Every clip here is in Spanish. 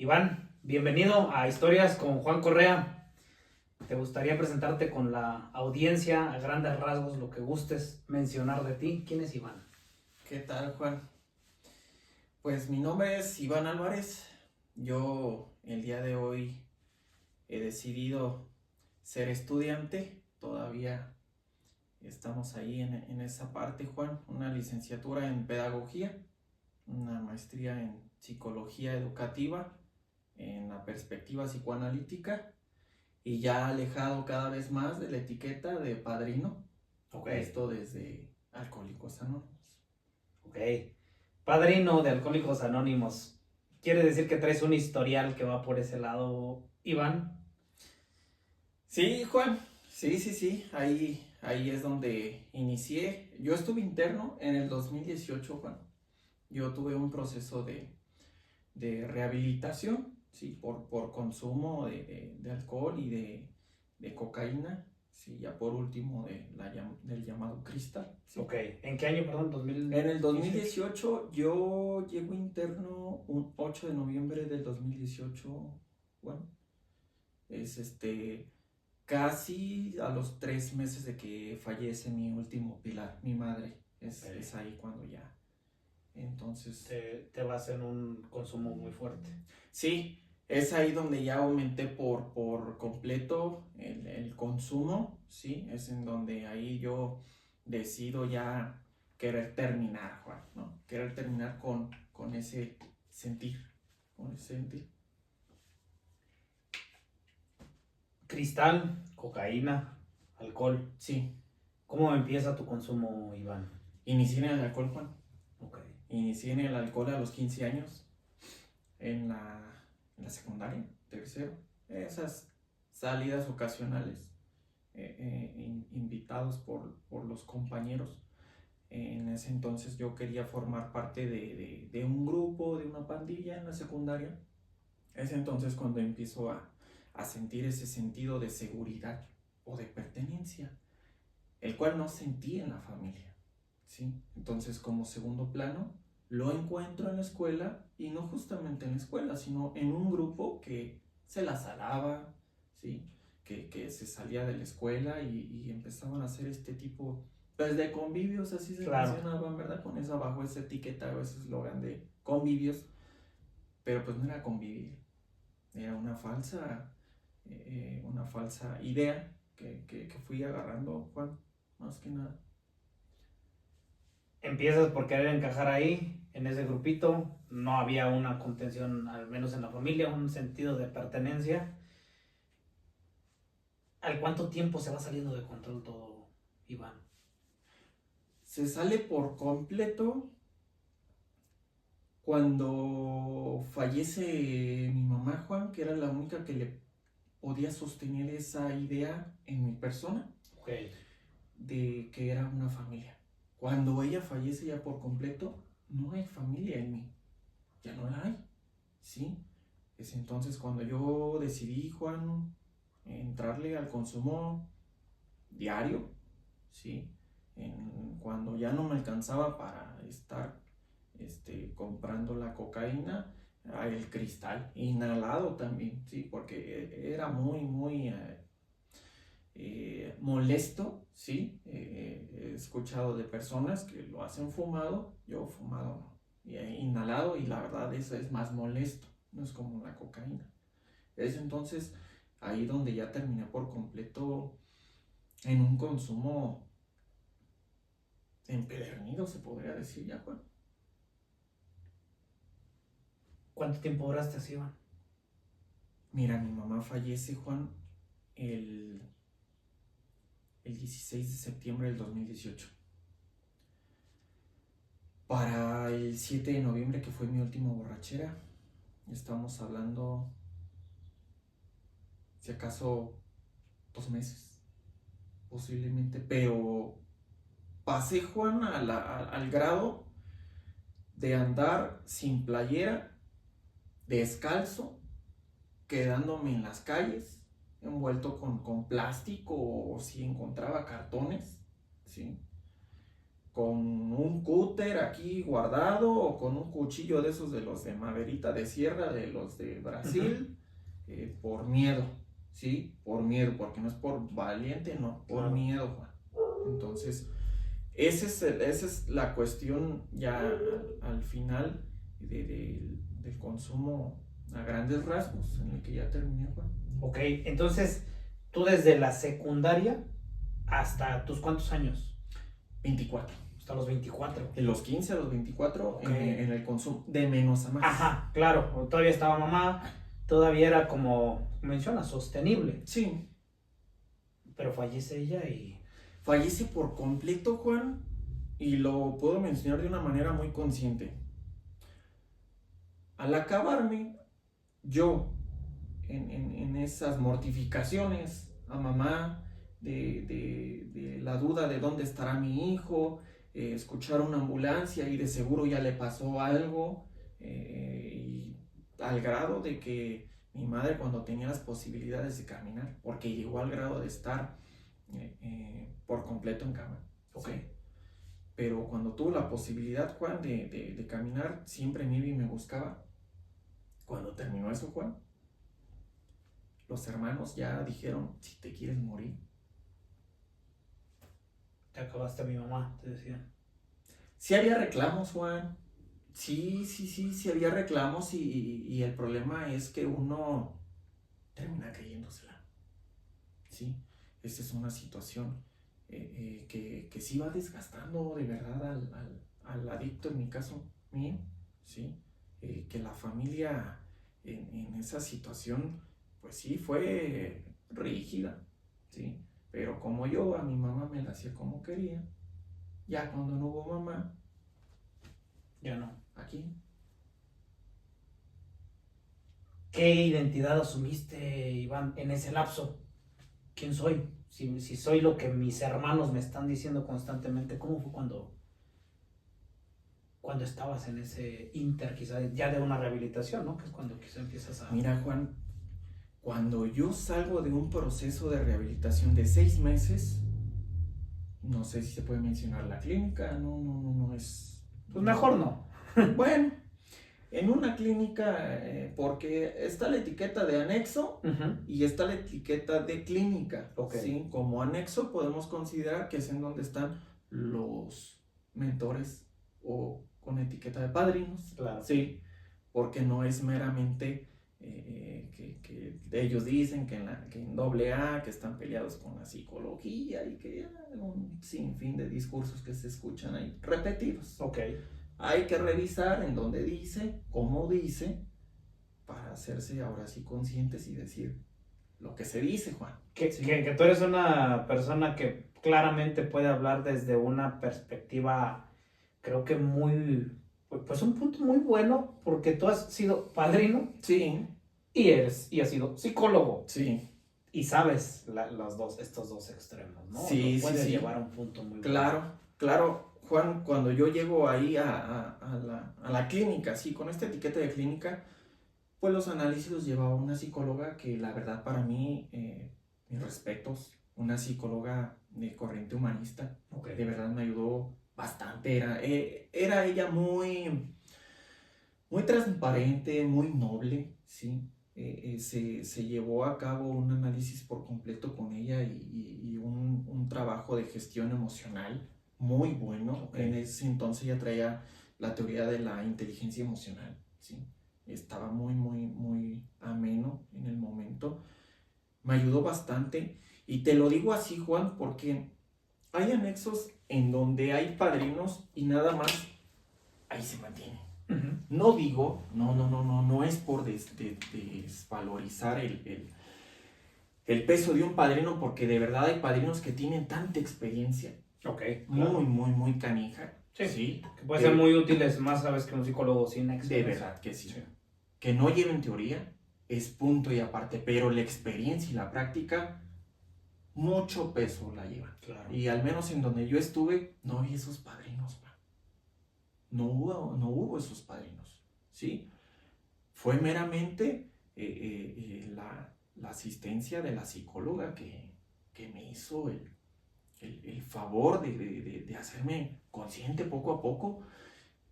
Iván, bienvenido a Historias con Juan Correa. ¿Te gustaría presentarte con la audiencia a grandes rasgos lo que gustes mencionar de ti? ¿Quién es Iván? ¿Qué tal, Juan? Pues mi nombre es Iván Álvarez. Yo el día de hoy he decidido ser estudiante. Todavía estamos ahí en esa parte, Juan. Una licenciatura en pedagogía, una maestría en psicología educativa, en la perspectiva psicoanalítica y ya alejado cada vez más de la etiqueta de padrino. Ok, Esto desde Alcohólicos Anónimos. ok. Padrino de Alcohólicos Anónimos. ¿Quiere decir que traes un historial que va por ese lado, Iván? Sí, Juan, sí, ahí es donde inicié. Yo estuve interno en el 2018, Juan. Yo tuve un proceso de rehabilitación, sí, por consumo de alcohol y de cocaína, sí, ya por último del llamado cristal. Sí. Ok, ¿en qué año, perdón? En el 2018. 2018 yo llego interno un 8 de noviembre del 2018, Juan. Es casi a los 3 meses de que fallece mi último pilar, mi madre. Es ahí cuando ya. Entonces, Te vas en un consumo muy fuerte. sí, es ahí donde ya aumenté por completo el consumo, ¿sí? Es en donde ahí yo decido ya querer terminar, Juan, ¿no? Querer terminar con ese sentir, con ese sentir. Cristal, cocaína, alcohol. Sí, ¿Cómo empieza tu consumo, Iván? inicié en el alcohol, Juan. Ok. Inicié en el alcohol a los 15 años. En la secundaria, tercero, esas salidas ocasionales, invitados por los compañeros. En ese entonces yo quería formar parte de un grupo, de una pandilla en la secundaria. Es entonces cuando empiezo a sentir ese sentido de seguridad o de pertenencia, el cual no sentí en la familia, ¿sí? Entonces, como segundo plano, lo encuentro en la escuela, y no justamente en la escuela, sino en un grupo que se la salaba, ¿sí? Que se salía de la escuela y empezaban a hacer este tipo, pues, de convivios, así se Claro. mencionaban, ¿verdad? Con esa, bajo esa etiqueta o ese eslogan de convivios, pero pues no era convivir, era una falsa idea que fui agarrando, Juan, más que nada. Empiezas por querer encajar ahí, en ese grupito. No había una contención, al menos en la familia, un sentido de pertenencia. ¿Al cuánto tiempo se va saliendo de control todo, Iván? Se sale por completo cuando fallece mi mamá, Juan, que era la única que le podía sostener esa idea en mi persona Ok. de que era una familia. Cuando ella fallece ya por completo, no hay familia en mí, ya no la hay, ¿sí? Es entonces cuando yo decidí, Juan, entrarle al consumo diario, ¿sí? Cuando ya no me alcanzaba para estar comprando la cocaína, el cristal, inhalado también, ¿sí? Porque era muy molesto, ¿sí? He escuchado de personas que lo hacen fumado, yo fumado no, y inhalado, y la verdad eso es más molesto, no es como la cocaína. Es entonces ahí donde ya terminé por completo en un consumo empedernido, se podría decir ya, Juan. ¿Cuánto tiempo duraste así, Iván? Mira, mi mamá fallece, Juan, el, el 16 de septiembre del 2018. Para el 7 de noviembre, que fue mi última borrachera, estamos hablando, si acaso, 2 meses, posiblemente, pero pasé, Juan, al grado de andar sin playera, descalzo, quedándome en las calles, envuelto con plástico, o si encontraba cartones, ¿sí? con un cúter aquí guardado o con un cuchillo de esos de los de maderita de sierra, de los de Brasil, por miedo, ¿sí? Por miedo, porque no es por valiente, no, por Claro. miedo, Juan. Entonces, esa es la cuestión ya al final del consumo a grandes rasgos, en el que ya terminé, Juan. Ok, entonces tú desde la secundaria hasta tus cuántos años? 24. Hasta los 24. De los 15 a los 24, Ok. en el consumo, de menos a más. Ajá, claro, todavía estaba mamá, todavía era como menciona, sostenible, Sí. pero fallece ella y... Fallece por completo, Juan, y lo puedo mencionar de una manera muy consciente. Al acabarme, yo, en esas mortificaciones a mamá, de la duda de dónde estará mi hijo, escuchar una ambulancia y de seguro ya le pasó algo, y al grado de que mi madre, cuando tenía las posibilidades de caminar, porque llegó al grado de estar por completo en cama. Ok. ¿Sí? Pero cuando tuvo la posibilidad, Juan, de caminar, siempre me iba y me buscaba. Cuando terminó eso, Juan, los hermanos ya dijeron, si te quieres morir. Te acabaste a mi mamá, te decían. Sí había reclamos, Juan. Sí había reclamos y el problema es que uno termina creyéndosela. Sí, esta es una situación que sí va desgastando de verdad al adicto, en mi caso mío, ¿sí? Que la familia en esa situación, pues sí, fue rígida, ¿sí? Pero como yo a mi mamá me la hacía como quería, ya cuando no hubo mamá, Ya no. aquí. ¿Qué identidad asumiste, Iván, en ese lapso? ¿Quién soy? Si soy lo que mis hermanos me están diciendo constantemente, ¿cómo fue cuando estabas en ese inter, quizá ya de una rehabilitación, ¿no? Que es cuando quizá empiezas a... Mira, Juan, cuando yo salgo de un proceso de rehabilitación de 6 meses, no sé si se puede mencionar la clínica, no es... Pues mejor no. Bueno, en una clínica, porque está la etiqueta de anexo y está la etiqueta de clínica. Okay. ¿Sí? Como anexo podemos considerar que es en donde están los mentores o con etiqueta de padrinos. Claro. Sí, porque no es meramente que ellos dicen que en doble A, que están peleados con la psicología y que un sinfín de discursos que se escuchan ahí repetidos. Ok. Hay que revisar en dónde dice, cómo dice, para hacerse ahora sí conscientes y decir lo que se dice, Juan. ¿Sí? Que tú eres una persona que claramente puede hablar desde una perspectiva, creo que muy, pues un punto muy bueno, porque tú has sido padrino. Sí. Y has sido psicólogo. Sí. Y sabes estos dos extremos, ¿no? Sí, lo puedes sí. llevar a un punto muy bueno. Claro. Juan, cuando yo llego ahí a la clínica, sí, con esta etiqueta de clínica, pues los análisis los llevaba una psicóloga que la verdad para mí, mis respetos, una psicóloga de corriente humanista, Okay. De verdad me ayudó bastante, era ella muy, muy transparente, muy noble, ¿sí? Se llevó a cabo un análisis por completo con ella y un trabajo de gestión emocional muy bueno. Okay. En ese entonces ya traía la teoría de la inteligencia emocional, ¿sí? Estaba muy ameno en el momento. Me ayudó bastante. Y te lo digo así, Juan, porque hay anexos en donde hay padrinos y nada más ahí se mantiene. No digo, no es por desvalorizar el peso de un padrino, porque de verdad hay padrinos que tienen tanta experiencia. Ok. Muy canija. Sí. Que puede ser muy útiles, más sabes que un psicólogo sin experiencia. De verdad que sí. Que no lleven teoría es punto y aparte, pero la experiencia y la práctica mucho peso la llevan. Claro. Y al menos en donde yo estuve, no vi esos padrinos. No hubo esos padrinos, ¿sí? Fue meramente la asistencia de la psicóloga que me hizo el favor de hacerme consciente poco a poco,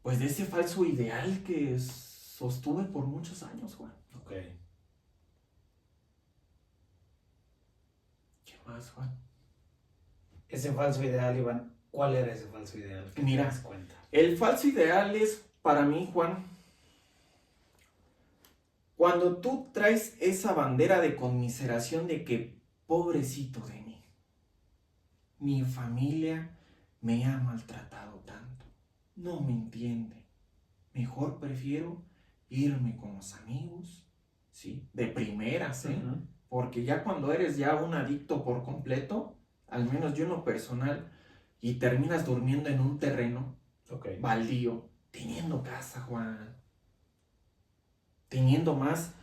pues de ese falso ideal que sostuve por muchos años, Juan. Ok. ¿Qué más, Juan? Ese falso ideal, Iván, ¿cuál era ese falso ideal? ¿Qué Mira, te das cuenta? El falso ideal es, para mí, Juan, cuando tú traes esa bandera de conmiseración de que, pobrecito de mí, mi familia me ha maltratado tanto, no me entiende, mejor prefiero irme con los amigos, ¿sí? De primeras, ¿eh? Ujú. Porque ya cuando eres ya un adicto por completo, al menos yo en lo personal, y terminas durmiendo en un terreno Ok. baldío, teniendo casa, Juan, teniendo más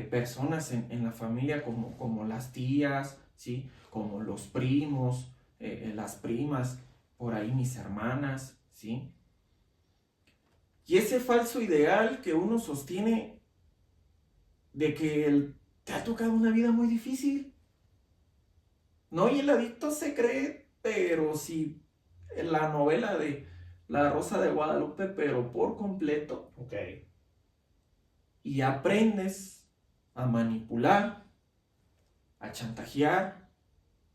personas en la familia como las tías, ¿sí? Como los primos, las primas, por ahí mis hermanas, ¿sí? Y ese falso ideal que uno sostiene de que te ha tocado una vida muy difícil, ¿no? Y el adicto se cree, pero si la novela de La Rosa de Guadalupe, pero por completo, Ok. y aprendes a manipular, a chantajear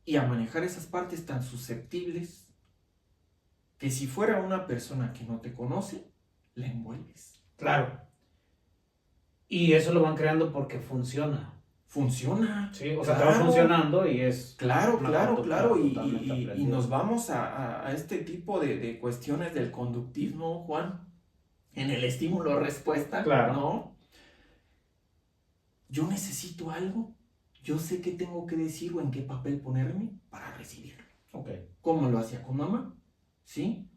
y a manejar esas partes tan susceptibles que si fuera una persona que no te conoce, la envuelves. Claro. Y eso lo van creando porque funciona. Funciona. Sí, o sea, te va funcionando y es Claro, una claro, conducta claro. totalmente Y aprendida. nos vamos a este tipo de cuestiones del conductismo, Juan, en el estímulo-respuesta, Claro. ¿no? Yo necesito algo, yo sé qué tengo que decir o en qué papel ponerme para recibirlo. Ok. Como lo hacía con mamá, ¿sí?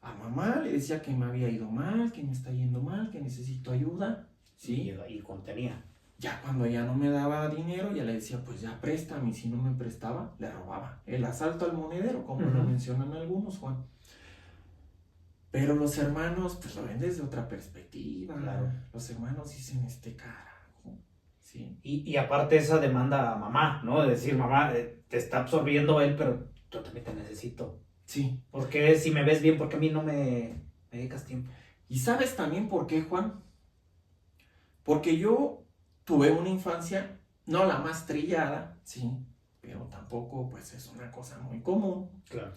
A mamá le decía que me había ido mal, que me está yendo mal, que necesito ayuda, ¿sí? Y contenía. Ya cuando ya no me daba dinero, ya le decía, pues ya préstame, y si no me prestaba, le robaba. El asalto al monedero, como lo mencionan algunos, Juan. Pero los hermanos, pues lo ven desde otra perspectiva. Claro. Los hermanos dicen, carajo, ¿sí? Y aparte esa demanda a mamá, ¿no? De decir, mamá, te está absorbiendo él, pero yo también te necesito. Sí. Porque si me ves bien, porque a mí no me dedicas tiempo. ¿Y sabes también por qué, Juan? Porque yo tuve una infancia, no la más trillada, sí, pero tampoco pues es una cosa muy común, Claro.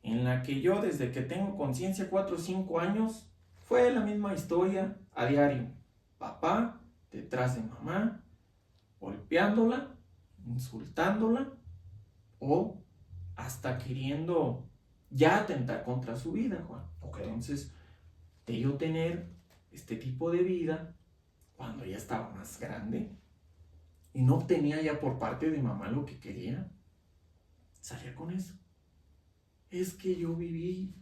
en la que yo desde que tengo conciencia, 4 o 5 años, fue la misma historia a diario. Papá detrás de mamá, golpeándola, insultándola o hasta queriendo ya atentar contra su vida, Juan. Okay. Entonces, de yo tener este tipo de vida, cuando ya estaba más grande y no obtenía ya por parte de mamá lo que quería, salía con eso. Es que yo viví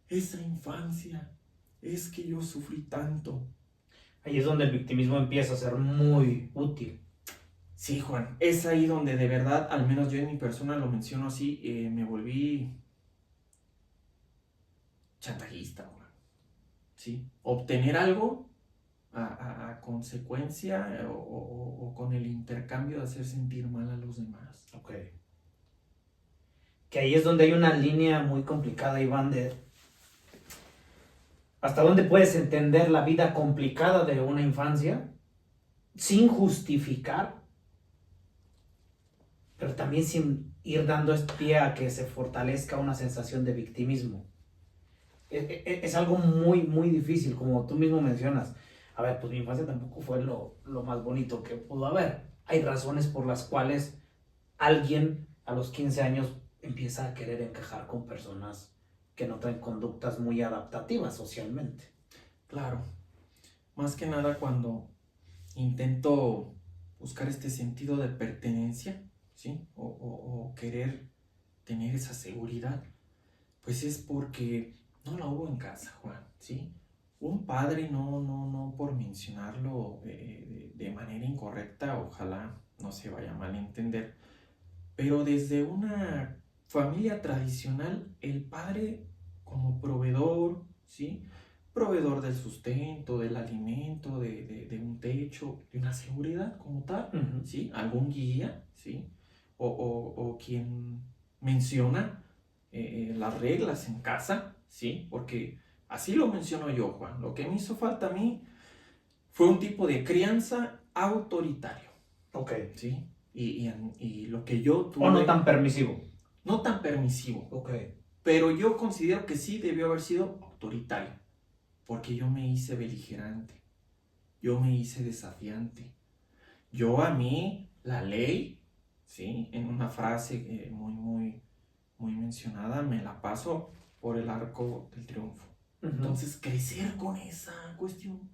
esa infancia, es que yo sufrí tanto. Ahí es donde el victimismo empieza a ser muy útil. Sí, Juan, es ahí donde de verdad, al menos yo en mi persona lo menciono así, me volví chantajista, Juan. ¿Sí? Obtener algo a consecuencia o con el intercambio de hacer sentir mal a los demás. Ok. Que ahí es donde hay una línea muy complicada, Iván, de hasta dónde puedes entender la vida complicada de una infancia sin justificar, pero también sin ir dando pie a que se fortalezca una sensación de victimismo. Es algo muy, muy difícil, como tú mismo mencionas. A ver, pues mi infancia tampoco fue lo más bonito que pudo haber. Hay razones por las cuales alguien a los 15 años empieza a querer encajar con personas que no traen conductas muy adaptativas socialmente. Claro, más que nada cuando intento buscar este sentido de pertenencia, ¿sí? O querer tener esa seguridad, pues es porque no la hubo en casa, Juan, ¿sí? Un padre, no por mencionarlo de manera incorrecta, ojalá no se vaya a malentender, pero desde una familia tradicional, el padre como proveedor, ¿sí? Proveedor del sustento, del alimento, de un techo, de una seguridad como tal, ¿sí? Algún guía, ¿sí? O quien menciona las reglas en casa, ¿sí? Porque así lo menciono yo, Juan. Lo que me hizo falta a mí fue un tipo de crianza autoritario, Ok. ¿sí? Y lo que yo tuve... O no tan permisivo. No tan permisivo, Ok. pero yo considero que sí debió haber sido autoritario, porque yo me hice beligerante, yo me hice desafiante. Yo a mí, la ley, ¿sí? En una frase muy mencionada, me la paso por el arco del triunfo. Entonces, crecer con esa cuestión,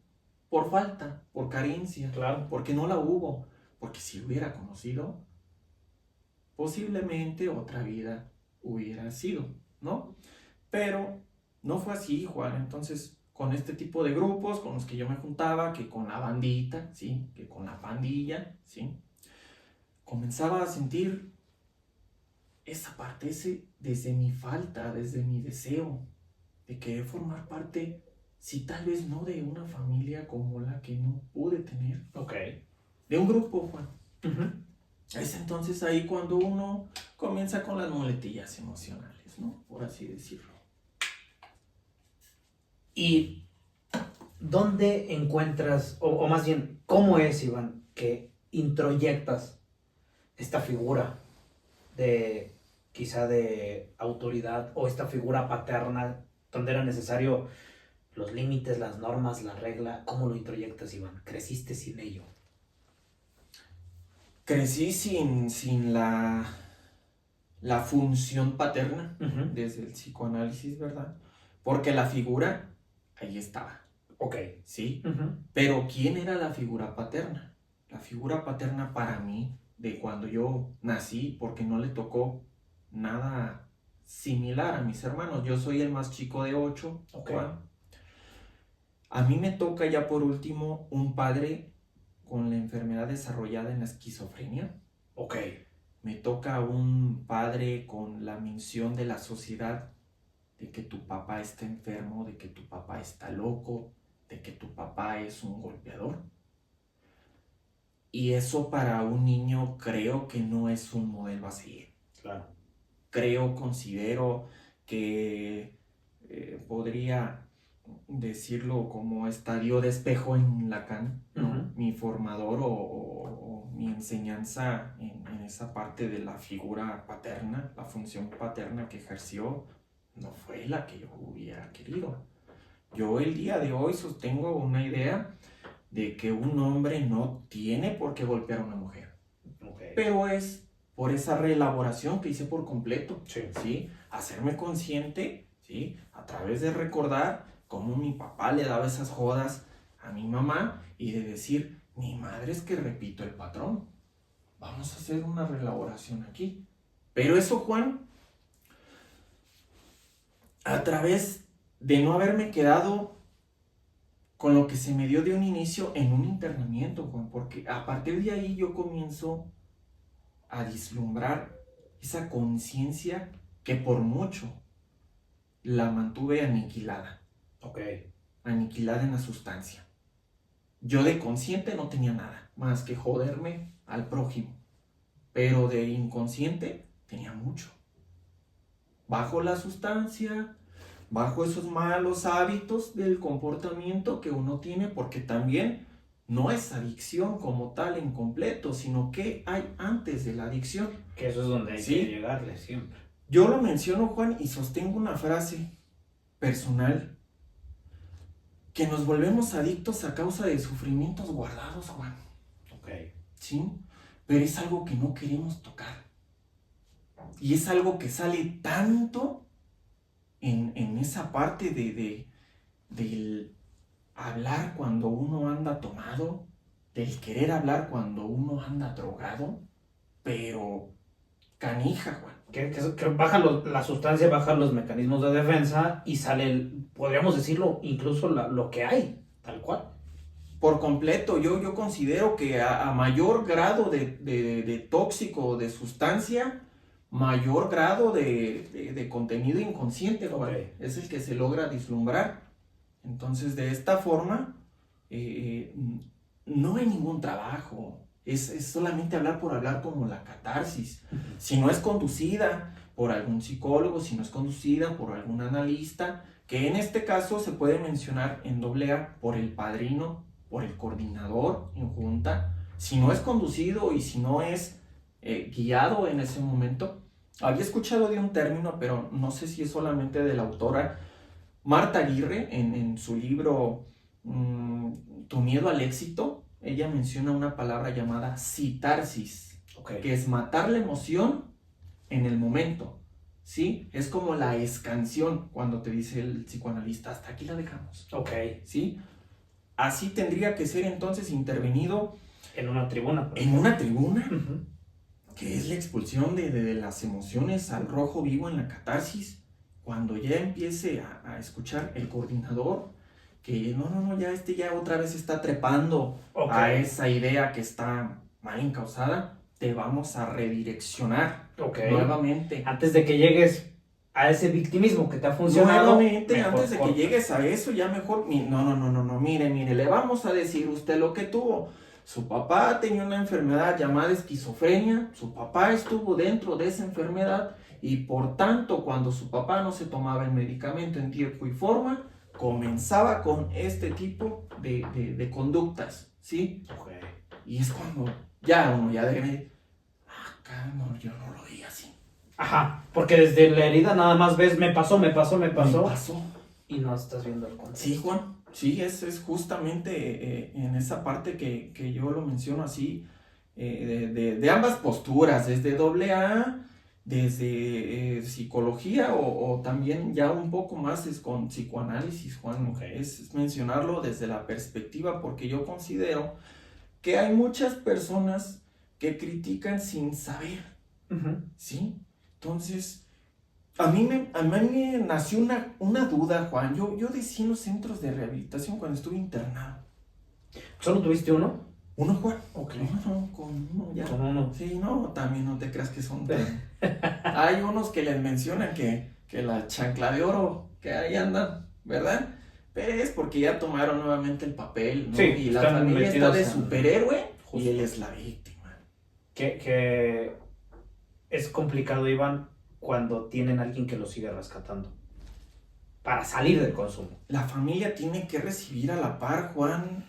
por falta, por carencia, Claro. porque no la hubo, porque si hubiera conocido, posiblemente otra vida hubiera sido, ¿no? Pero no fue así, Juan. Entonces, con este tipo de grupos con los que yo me juntaba, que con la bandita, ¿sí? Que con la pandilla, ¿sí? Comenzaba a sentir esa parte, desde mi falta, desde mi deseo de querer formar parte, si tal vez no de una familia como la que no pude tener, Ok. de un grupo, Juan. Es entonces ahí cuando uno comienza con las muletillas emocionales, ¿no? Por así decirlo. ¿Y dónde encuentras, o más bien, cómo es, Iván, que introyectas esta figura de quizá de autoridad o esta figura paterna donde era necesario los límites, las normas, la regla? ¿Cómo lo introyectas, Iván? ¿Creciste sin ello? Crecí sin la función paterna desde el psicoanálisis, ¿verdad? Porque la figura ahí estaba. Ok. ¿Sí? Pero ¿quién era la figura paterna? La figura paterna para mí, de cuando yo nací, porque no le tocó nada similar a mis hermanos. Yo soy el más chico de 8, Ok. Juan. A mí me toca ya por último un padre con la enfermedad desarrollada en la esquizofrenia. Ok. Me toca un padre con la mención de la sociedad de que tu papá está enfermo, de que tu papá está loco, de que tu papá es un golpeador. Y eso para un niño creo que no es un modelo a seguir. Claro. Considero que podría decirlo como estadio de espejo en Lacan, ¿no? Mi formador o mi enseñanza en esa parte de la figura paterna, la función paterna que ejerció, no fue la que yo hubiera querido. Yo el día de hoy sostengo una idea de que un hombre no tiene por qué golpear a una mujer. Okay. Pero es por esa reelaboración que hice por completo, sí. ¿sí? Hacerme consciente, ¿sí? A través de recordar cómo mi papá le daba esas jodas a mi mamá y de decir, mi madre es que repito el patrón. Vamos a hacer una reelaboración aquí. Pero eso, Juan, a través de no haberme quedado con lo que se me dio de un inicio en un internamiento, Juan, porque a partir de ahí yo comienzo a vislumbrar esa conciencia que por mucho la mantuve aniquilada. Ok. Aniquilada en la sustancia. Yo de consciente no tenía nada más que joderme al prójimo, pero de inconsciente tenía mucho. Bajo la sustancia, bajo esos malos hábitos del comportamiento que uno tiene, porque también no es adicción como tal en completo, sino que hay antes de la adicción. Que eso es donde hay que llegarle siempre. Yo lo menciono, Juan, y sostengo una frase personal, que nos volvemos adictos a causa de sufrimientos guardados, Juan. Ok. ¿Sí? Pero es algo que no queremos tocar. Y es algo que sale tanto en esa parte del hablar cuando uno anda tomado, del querer hablar cuando uno anda drogado, pero canija, Juan. Que baja la sustancia, baja los mecanismos de defensa y sale, podríamos decirlo, incluso lo que hay, tal cual. Por completo, yo considero que a mayor grado de tóxico, de sustancia, mayor grado de contenido inconsciente, Juan, Okay. es el que se logra vislumbrar. Entonces, de esta forma, no hay ningún trabajo. Es solamente hablar por hablar, como la catarsis. Si no es conducida por algún psicólogo, si no es conducida por algún analista, que en este caso se puede mencionar en AA por el padrino, por el coordinador en junta, si no es conducido y si no es guiado en ese momento. Había escuchado de un término, pero no sé si es solamente de la autora Marta Aguirre, en su libro Tu miedo al éxito. Ella menciona una palabra llamada citarsis, que es matar la emoción en el momento, ¿sí? Es como la escansión cuando te dice el psicoanalista, hasta aquí la dejamos, ¿sí? Así tendría que ser entonces intervenido en una tribuna. En una tribuna, que es la expulsión de las emociones al rojo vivo en la catarsis, cuando ya empiece a escuchar el coordinador, que no, ya otra vez está trepando a esa idea que está mal encausada, te vamos a redireccionar nuevamente. Antes de que llegues a ese victimismo que te ha funcionado. Nuevamente, antes de que llegues a eso, ya mejor, mire, le vamos a decir usted lo que tuvo. Su papá tenía una enfermedad llamada esquizofrenia, su papá estuvo dentro de esa enfermedad y por tanto cuando su papá no se tomaba el medicamento en tiempo y forma, comenzaba con este tipo de conductas, ¿sí? Y es cuando uno debe, yo no lo vi así. Ajá, porque desde la herida nada más ves, me pasó. Y no estás viendo el contexto. Sí, Juan, sí, es justamente en esa parte que yo lo menciono así, de ambas posturas, desde AA, desde psicología o también ya un poco más es con psicoanálisis, Juan. Es mencionarlo desde la perspectiva, porque yo considero que hay muchas personas que critican sin saber, ¿sí? Entonces, a mí me nació una duda, Juan. Yo decía en los centros de rehabilitación cuando estuve internado. ¿Solo tuviste uno? ¿Uno, Juan? No, con uno ya. Con uno. Sí, no, también no te creas que son tan... Hay unos que les mencionan que la chancla de oro, que ahí andan, ¿verdad? Pero es porque ya tomaron nuevamente el papel, ¿no? Sí, y la familia está de superhéroe y él es la víctima. Que es complicado, Iván, cuando tienen a alguien que lo sigue rescatando para salir del consumo. La familia tiene que recibir a la par, Juan,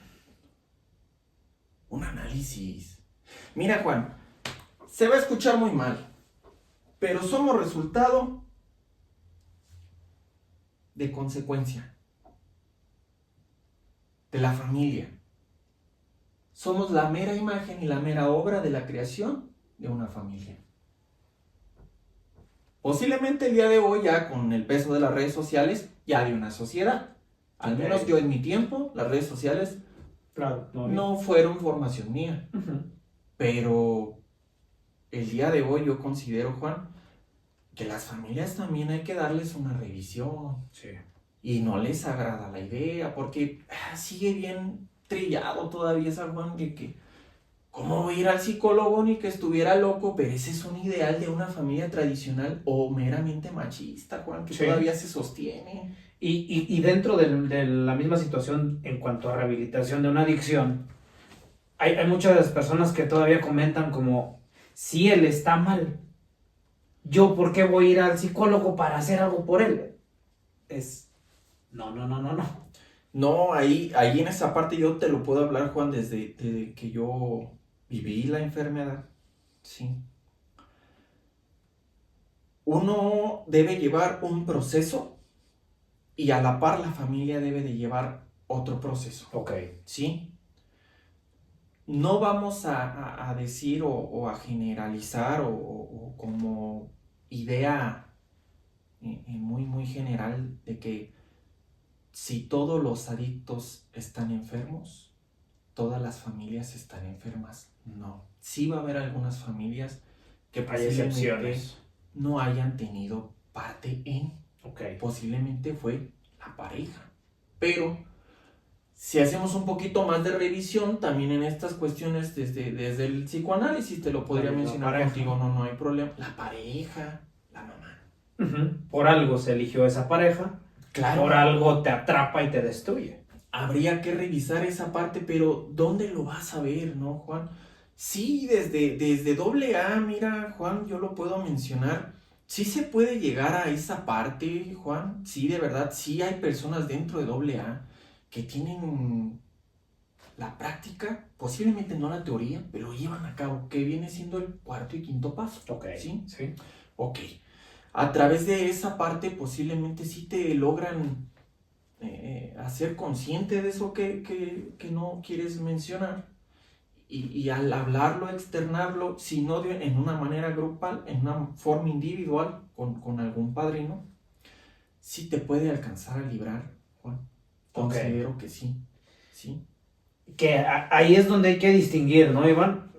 un análisis. Mira, Juan, se va a escuchar muy mal, pero somos resultado de consecuencia de la familia. Somos la mera imagen y la mera obra de la creación de una familia. Posiblemente el día de hoy, ya con el peso de las redes sociales, ya de una sociedad. Al menos yo en mi tiempo, las redes sociales no fueron formación mía. Pero el día de hoy yo considero, Juan, que las familias también hay que darles una revisión. Sí. Y no les agrada la idea, porque sigue bien trillado todavía esa, Juan, de que ¿cómo voy a ir al psicólogo ni que estuviera loco? Pero ese es un ideal de una familia tradicional o meramente machista, Juan, que todavía se sostiene. Y dentro de la misma situación en cuanto a rehabilitación de una adicción, hay muchas personas que todavía comentan como, si él está mal, ¿yo por qué voy a ir al psicólogo para hacer algo por él? No. No, ahí en esa parte yo te lo puedo hablar, Juan, desde que yo viví la enfermedad, sí. Uno debe llevar un proceso y a la par la familia debe de llevar otro proceso. ¿Sí? No vamos a decir o a generalizar o como idea muy, muy general de que si todos los adictos están enfermos, todas las familias están enfermas. No. Sí va a haber algunas familias que posiblemente no hayan tenido parte en. Posiblemente fue la pareja. Pero si hacemos un poquito más de revisión, también en estas cuestiones desde el psicoanálisis, te lo podría mencionar contigo, no hay problema. La pareja, la mamá. Por algo se eligió esa pareja. Claro. Por algo te atrapa y te destruye. Habría que revisar esa parte, pero ¿dónde lo vas a ver, no, Juan? Sí, desde AA, mira, Juan, yo lo puedo mencionar sí se puede llegar a esa parte, Juan. Sí, de verdad, sí hay personas dentro de AA que tienen la práctica, posiblemente no la teoría, pero lo llevan a cabo, que viene siendo el cuarto y quinto paso. Ok. ¿Sí? Sí. Ok. A través de esa parte posiblemente sí te logran hacer consciente de eso que no quieres mencionar. Y al hablarlo, externarlo, si no en una manera grupal, en una forma individual, con algún padrino, sí te puede alcanzar a librar, Juan. Considero que sí. ¿Sí? Que ahí es donde hay que distinguir, ¿no, Iván?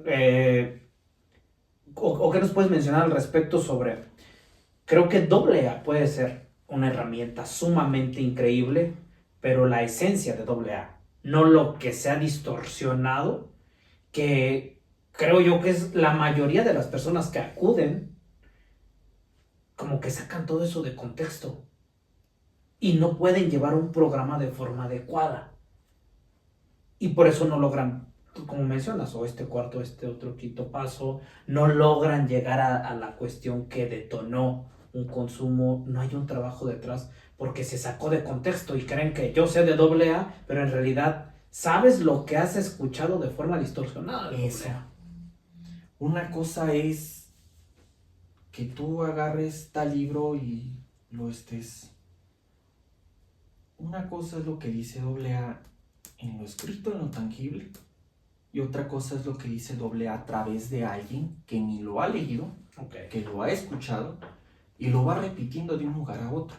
O qué nos puedes mencionar al respecto sobre... Creo que AA puede ser una herramienta sumamente increíble, pero la esencia de AA, no lo que se ha distorsionado, que creo yo que es la mayoría de las personas que acuden, como que sacan todo eso de contexto y no pueden llevar un programa de forma adecuada. Y por eso no logran, como mencionas, o este cuarto, este otro quinto paso, no logran llegar a la cuestión que detonó un consumo, no hay un trabajo detrás, porque se sacó de contexto y creen que yo sé de AA, pero en realidad sabes lo que has escuchado de forma distorsionada de Eso. AA. Una cosa es que tú agarres tal libro y lo estés. Una cosa es lo que dice AA en lo escrito, en lo tangible, y otra cosa es lo que dice AA a través de alguien que ni lo ha leído, que lo ha escuchado y lo va repitiendo de un lugar a otro.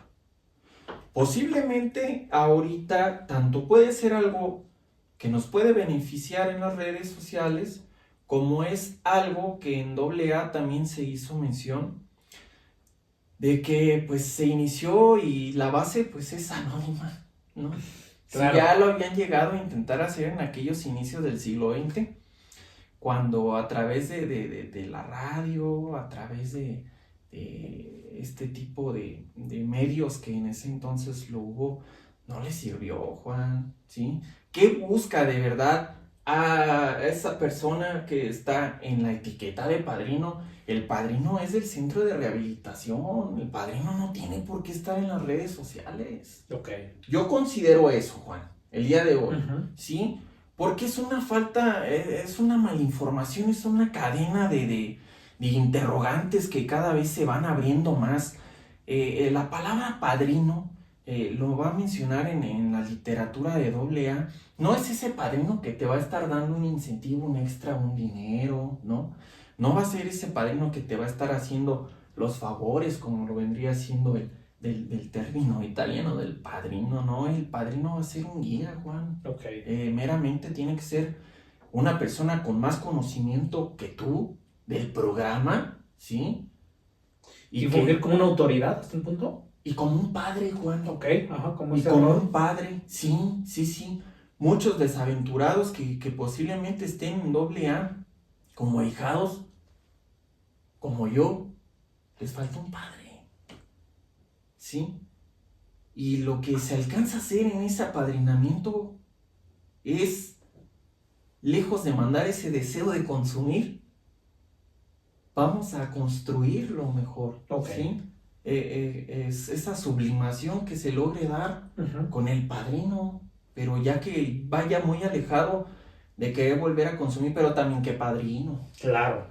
Posiblemente ahorita tanto puede ser algo que nos puede beneficiar en las redes sociales, como es algo que en AA también se hizo mención de que pues se inició y la base pues es anónima, ¿no? Claro. Si ya lo habían llegado a intentar hacer en aquellos inicios del siglo XX, cuando a través de la radio, a través de este tipo de medios que en ese entonces lo hubo, no le sirvió, Juan, ¿sí? ¿Qué busca de verdad a esa persona que está en la etiqueta de padrino? El padrino es del centro de rehabilitación, el padrino no tiene por qué estar en las redes sociales. Yo considero eso, Juan, el día de hoy, ¿sí? Porque es una falta, es una malinformación, es una cadena de interrogantes que cada vez se van abriendo más. La palabra padrino, lo va a mencionar en la literatura de AA, no es ese padrino que te va a estar dando un incentivo, un extra, un dinero, ¿no? No va a ser ese padrino que te va a estar haciendo los favores, como lo vendría siendo del término italiano del padrino, ¿no? El padrino va a ser un guía, Juan. Meramente tiene que ser una persona con más conocimiento que tú del programa, ¿sí? ¿Y fungir como una autoridad hasta un punto? Y como un padre, Juan. Como y como un padre, sí. Muchos desaventurados que posiblemente estén en AA, como ahijados, como yo, les falta un padre, ¿sí? Y lo que se alcanza a hacer en ese apadrinamiento es, lejos de mandar ese deseo de consumir, vamos a construirlo mejor, ¿sí? Es esa sublimación que se logre dar con el padrino, pero ya que vaya muy alejado de querer volver a consumir, pero también que padrino. Claro.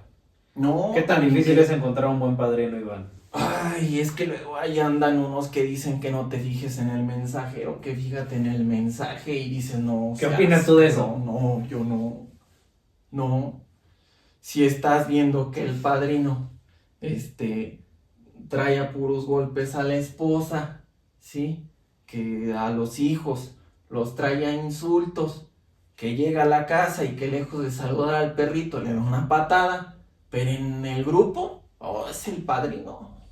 No, ¿qué tan difícil es encontrar un buen padrino, Iván? Ay, es que luego ahí andan unos que dicen que no te fijes en el mensaje o que fíjate en el mensaje y dicen no. ¿Qué opinas tú de eso? No, yo no. No. Si estás viendo que el padrino trae a puros golpes a la esposa, ¿sí? Que a los hijos los trae a insultos, que llega a la casa y que lejos de saludar al perrito le da una patada, pero en el grupo, es el padrino.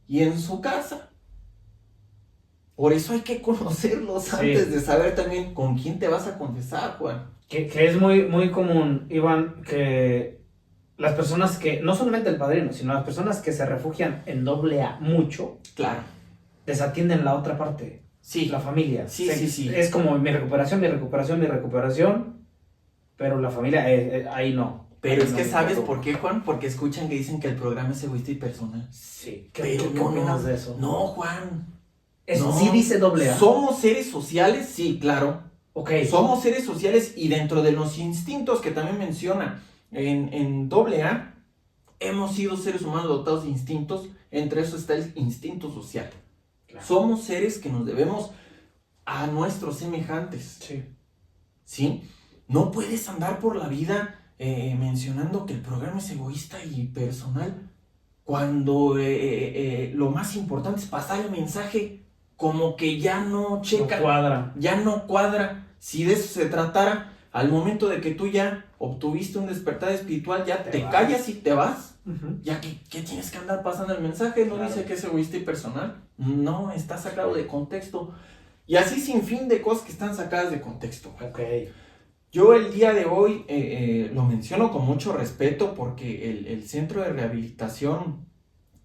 Y en su casa. Por eso hay que conocerlos antes de saber también con quién te vas a confesar, Juan. Que es muy, muy común, Iván, que las personas que, no solamente el padrino, sino las personas que se refugian en AA mucho, claro, desatienden la otra parte, la familia. Sí. Es como mi recuperación, pero la familia ahí no. Pero es No que me ¿sabes acuerdo. por qué, Juan? Porque escuchan que dicen que el programa es egoísta y personal. Sí. Pero ¿Qué no, opinas de eso? no, Juan. Eso No. sí dice doble A. Somos seres sociales, sí, claro. Ok. Somos seres sociales y dentro de los instintos que también menciona en AA, hemos sido seres humanos dotados de instintos, entre esos está el instinto social. Claro. Somos seres que nos debemos a nuestros semejantes. Sí. ¿Sí? No puedes andar por la vida mencionando que el programa es egoísta y personal cuando lo más importante es pasar el mensaje como que ya no checa, No cuadra. ya no cuadra. Si de eso se tratara, al momento de que tú ya obtuviste un despertar espiritual, ya te callas y te vas. Ya que tienes que andar pasando el mensaje, no Claro. dice que es egoísta y personal. No, está sacado de contexto. Y así sin fin de cosas que están sacadas de contexto. Ok. Yo el día de hoy lo menciono con mucho respeto porque el centro de rehabilitación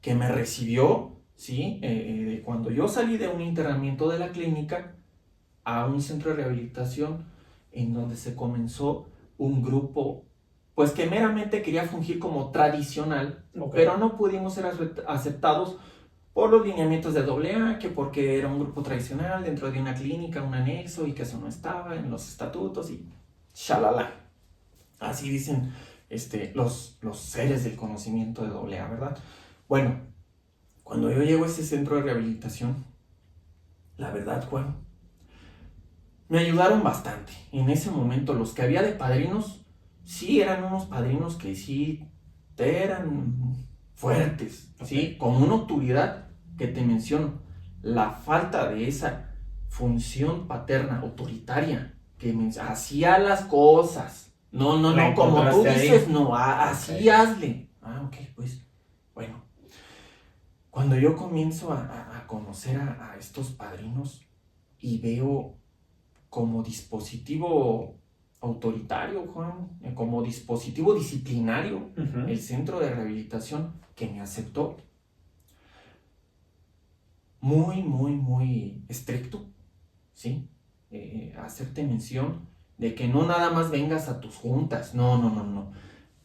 que me recibió, ¿sí? Cuando yo salí de un internamiento de la clínica a un centro de rehabilitación en donde se comenzó un grupo, pues que meramente quería fungir como tradicional, Ok. pero no pudimos ser aceptados por los lineamientos de AA, que porque era un grupo tradicional dentro de una clínica, un anexo, y que eso no estaba en los estatutos y shalala. Así dicen los seres del conocimiento de AA, ¿verdad? Bueno, cuando yo llego a ese centro de rehabilitación, la verdad, Juan, me ayudaron bastante. En ese momento, los que había de padrinos, sí eran unos padrinos que sí eran fuertes, ¿sí? Con una autoridad que te menciono. La falta de esa función paterna autoritaria que hacía las cosas. No, como tú dices, ahí. No, así okay. Hazle. Ok, pues, bueno. Cuando yo comienzo a conocer a estos padrinos y veo como dispositivo autoritario, Juan, como dispositivo disciplinario, el centro de rehabilitación que me aceptó, muy estricto, ¿sí? Hacerte mención de que no nada más vengas a tus juntas, no.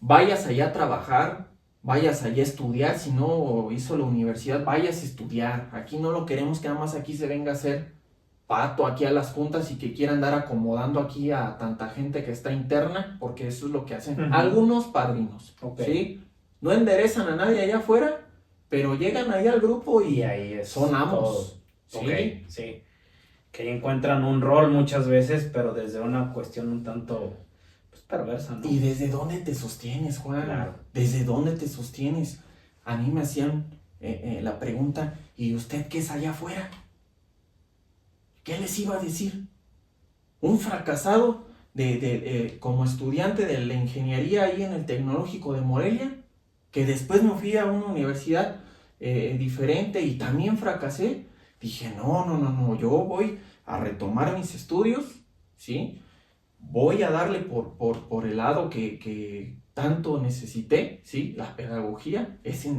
Vayas allá a trabajar, vayas allá a estudiar, si no hizo la universidad, vayas a estudiar. Aquí no lo queremos que nada más aquí se venga a hacer pato aquí a las juntas y que quiera andar acomodando aquí a tanta gente que está interna, porque eso es lo que hacen algunos padrinos, ¿sí? No enderezan a nadie allá afuera, pero llegan ahí al grupo y ahí son amos. ¿Sí? Ok, sí. Que encuentran un rol muchas veces, pero desde una cuestión un tanto pues, perversa, ¿no? ¿Y desde dónde te sostienes, Juan? Claro. ¿Desde dónde te sostienes? A mí me hacían la pregunta, ¿y usted qué es allá afuera? ¿Qué les iba a decir? Un fracasado como estudiante de la ingeniería ahí en el Tecnológico de Morelia, que después me fui a una universidad diferente y también fracasé. Dije, no, yo voy a retomar mis estudios, ¿sí? Voy a darle por el lado que tanto necesité, ¿sí? La pedagogía ese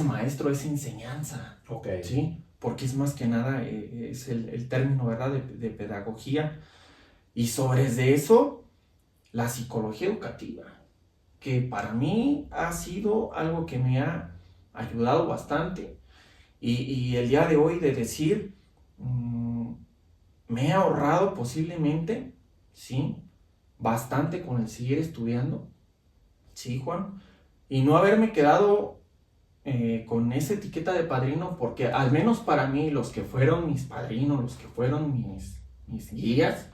maestro, esa enseñanza, okay. ¿sí? Porque es más que nada, es el término, ¿verdad? De pedagogía. Y sobre eso, la psicología educativa, que para mí ha sido algo que me ha ayudado bastante. Y el día de hoy de decir, me he ahorrado posiblemente, ¿sí? Bastante con el seguir estudiando, ¿sí, Juan? Y no haberme quedado con esa etiqueta de padrino, porque al menos para mí, los que fueron mis padrinos, los que fueron mis guías,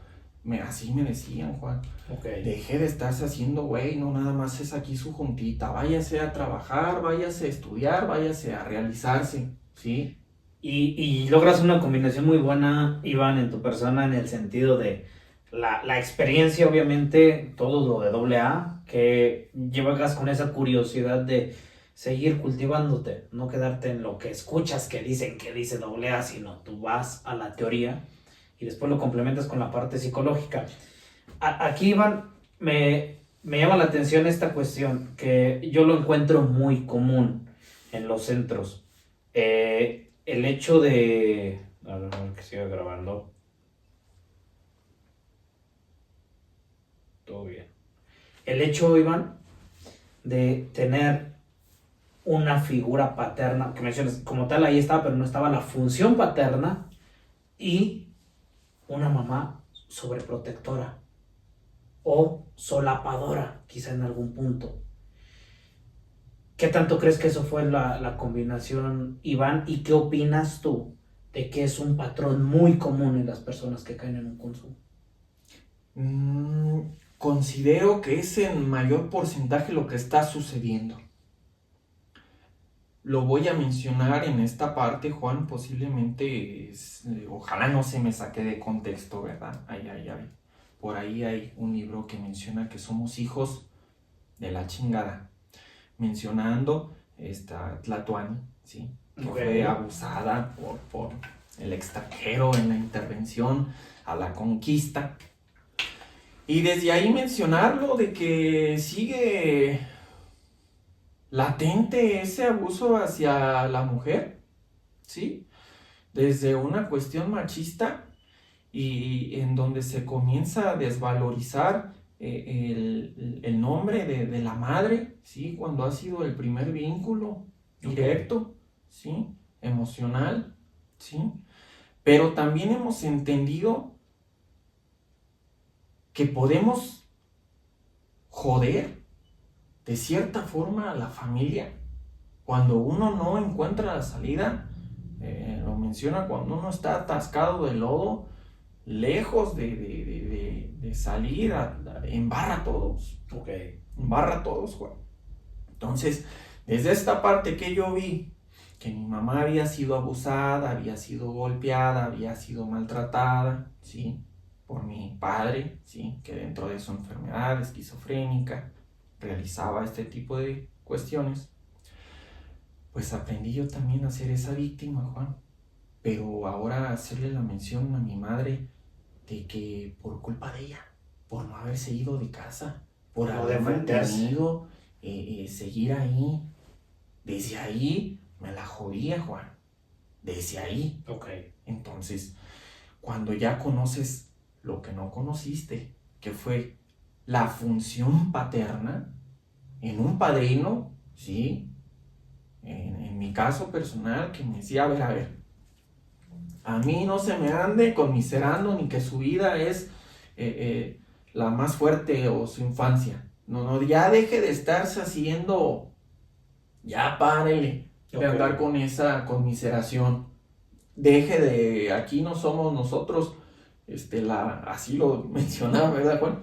así me decían, Juan, deje de estarse haciendo güey, no nada más es aquí su juntita, váyase a trabajar, váyase a estudiar, váyase a realizarse, ¿sí? Y logras una combinación muy buena, Iván, en tu persona, en el sentido de la experiencia, obviamente, todo lo de AA, que llevas con esa curiosidad de seguir cultivándote, no quedarte en lo que escuchas que dicen que dice AA, sino tú vas a la teoría y después lo complementas con la parte psicológica. Aquí, Iván, me llama la atención esta cuestión, que yo lo encuentro muy común en los centros. El hecho de... A ver que siga grabando. Todo bien. el hecho, Iván, de tener una figura paterna, que mencionas, como tal ahí estaba, pero no estaba la función paterna, y una mamá sobreprotectora o solapadora, quizá en algún punto. ¿Qué tanto crees que eso fue la combinación, Iván? ¿Y qué opinas tú de que es un patrón muy común en las personas que caen en un consumo? Considero que es en mayor porcentaje lo que está sucediendo. Lo voy a mencionar en esta parte, Juan, posiblemente, ojalá no se me saque de contexto, ¿verdad? Por ahí hay un libro que menciona que somos hijos de la chingada, mencionando esta Tlatoani, ¿sí? Que fue abusada por el extranjero en la intervención a la conquista. Y desde ahí mencionarlo de que sigue latente ese abuso hacia la mujer, ¿sí? Desde una cuestión machista y en donde se comienza a desvalorizar el nombre de la madre, ¿sí? Cuando ha sido el primer vínculo directo, ¿sí? Emocional, ¿sí? Pero también hemos entendido que podemos joder de cierta forma a la familia cuando uno no encuentra la salida. Lo menciona cuando uno está atascado de lodo, lejos de salir, embarra a todos. Embarra a todos, Juan. Entonces, desde esta parte que yo vi, que mi mamá había sido abusada, había sido golpeada, había sido maltratada, ¿sí? Por mi padre, ¿sí? Que dentro de su enfermedad esquizofrénica realizaba este tipo de cuestiones, pues aprendí yo también a ser esa víctima, Juan. Pero ahora hacerle la mención a mi madre de que por culpa de ella, por no haberse ido de casa, por no haber defenderse, mantenido seguir ahí, desde ahí me la jodía, Juan. Desde ahí. Entonces, cuando ya conoces lo que no conociste, que fue la función paterna en un padrino, ¿sí? En mi caso personal, que me decía, a ver, a mí no se me ande conmiserando ni que su vida es la más fuerte o su infancia. No, ya deje de estarse haciendo, ya párele de andar con esa conmiseración. Deje de, aquí no somos nosotros, así lo mencionaba, ¿verdad, Juan?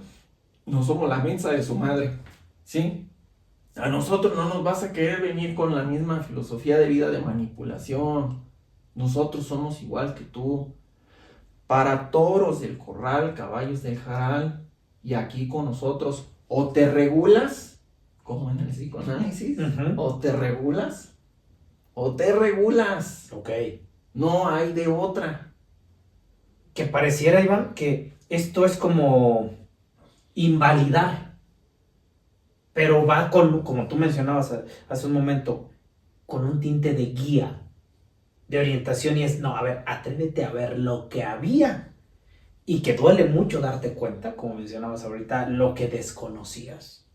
No somos la mensa de su madre, ¿sí? A nosotros no nos vas a querer venir con la misma filosofía de vida de manipulación. Nosotros somos igual que tú. Para toros del corral, caballos del jaral, y aquí con nosotros, o te regulas, como en el psicoanálisis, o te regulas, o te regulas. No hay de otra. Que pareciera, Iván, que esto es como invalidar, pero va con, como tú mencionabas hace un momento, con un tinte de guía, de orientación, y es, no, a ver, atrévete a ver lo que había y que duele mucho darte cuenta, como mencionabas ahorita, lo que desconocías.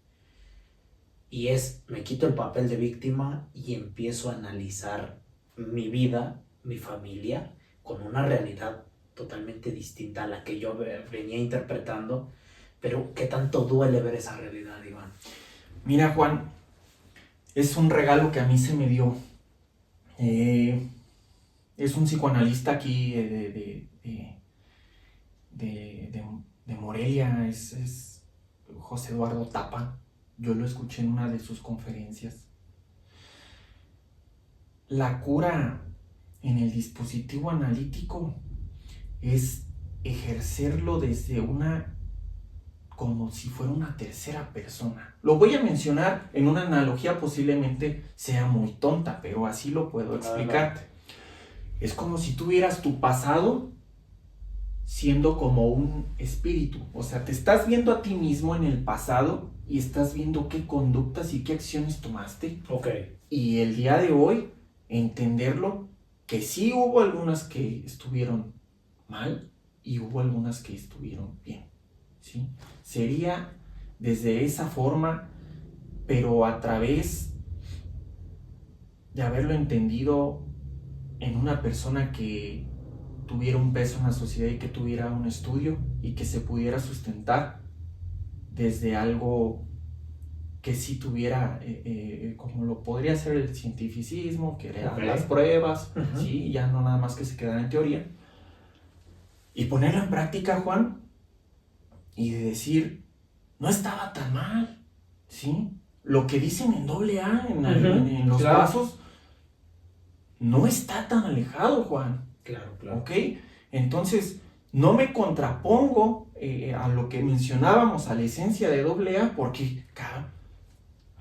Y es, me quito el papel de víctima y empiezo a analizar mi vida, mi familia, con una realidad totalmente distinta a la que yo venía interpretando. Pero, ¿qué tanto duele ver esa realidad, Iván? Mira, Juan, es un regalo que a mí se me dio. Es un psicoanalista aquí de Morelia, es José Eduardo Tapa. Yo lo escuché en una de sus conferencias. La cura en el dispositivo analítico es ejercerlo desde como si fuera una tercera persona. Lo voy a mencionar en una analogía, posiblemente sea muy tonta, pero así lo puedo explicarte. Es como si tuvieras tu pasado siendo como un espíritu. O sea, te estás viendo a ti mismo en el pasado y estás viendo qué conductas y qué acciones tomaste. Y el día de hoy, entenderlo, que sí hubo algunas que estuvieron mal y hubo algunas que estuvieron bien, ¿sí? Sería desde esa forma, pero a través de haberlo entendido en una persona que tuviera un peso en la sociedad y que tuviera un estudio y que se pudiera sustentar desde algo que sí tuviera, como lo podría ser el cientificismo, que eran las pruebas, ¿sí? Ya no nada más que se quedara en teoría, y ponerlo en práctica, Juan, y de decir, no estaba tan mal, ¿sí? Lo que dicen en AA, en los pasos, no está tan alejado, Juan. Claro. ¿Ok? Entonces, no me contrapongo a lo que mencionábamos, a la esencia de AA, porque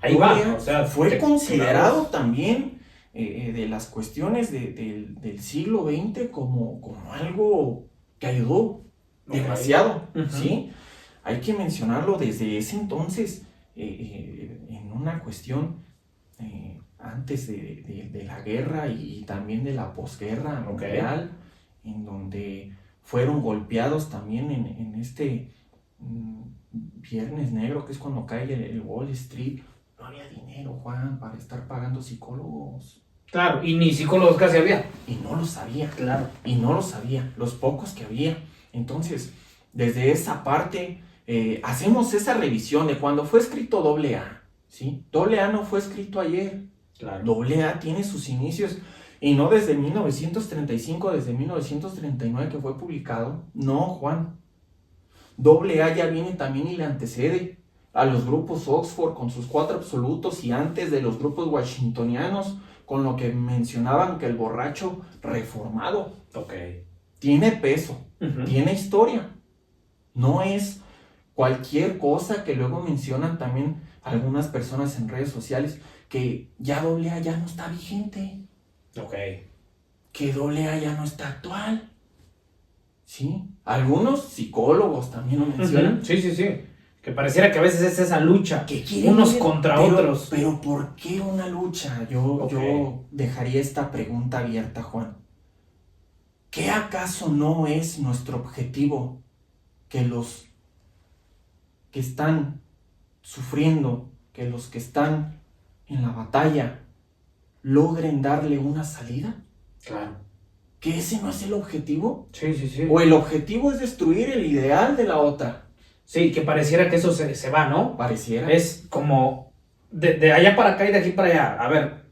ahí va, o sea, fue considerado también de las cuestiones del siglo XX como algo que ayudó demasiado, ¿sí? Hay que mencionarlo desde ese entonces, en una cuestión antes de la guerra y también de la posguerra mundial, en donde fueron golpeados también en este Viernes Negro, que es cuando cae el Wall Street. No había dinero, Juan, para estar pagando psicólogos. Claro, y ni psicólogos casi había. Y no lo sabía. Claro. Y no lo sabía, los pocos que había. Entonces, desde esa parte, hacemos esa revisión de cuando fue escrito AA, ¿sí? AA no fue escrito ayer. Claro. AA tiene sus inicios, y no desde 1935, desde 1939 que fue publicado. No, Juan. AA ya viene también y le antecede a los grupos Oxford con sus 4 absolutos, y antes de los grupos washingtonianos con lo que mencionaban que el borracho reformado. Tiene peso, tiene historia. No es cualquier cosa que luego mencionan también algunas personas en redes sociales, que ya AA ya no está vigente. Que AA ya no está actual. ¿Sí? Algunos psicólogos también lo mencionan. Sí. Que pareciera que a veces es esa lucha, unos contra otros. Pero ¿por qué una lucha? Yo dejaría esta pregunta abierta, Juan. ¿Qué acaso no es nuestro objetivo que los que están sufriendo, que los que están en la batalla, logren darle una salida? Claro. ¿Que ese no es el objetivo? Sí. ¿O el objetivo es destruir el ideal de la otra? Sí, que pareciera que eso se va, ¿no? Pareciera. Es como de allá para acá y de aquí para allá. A ver,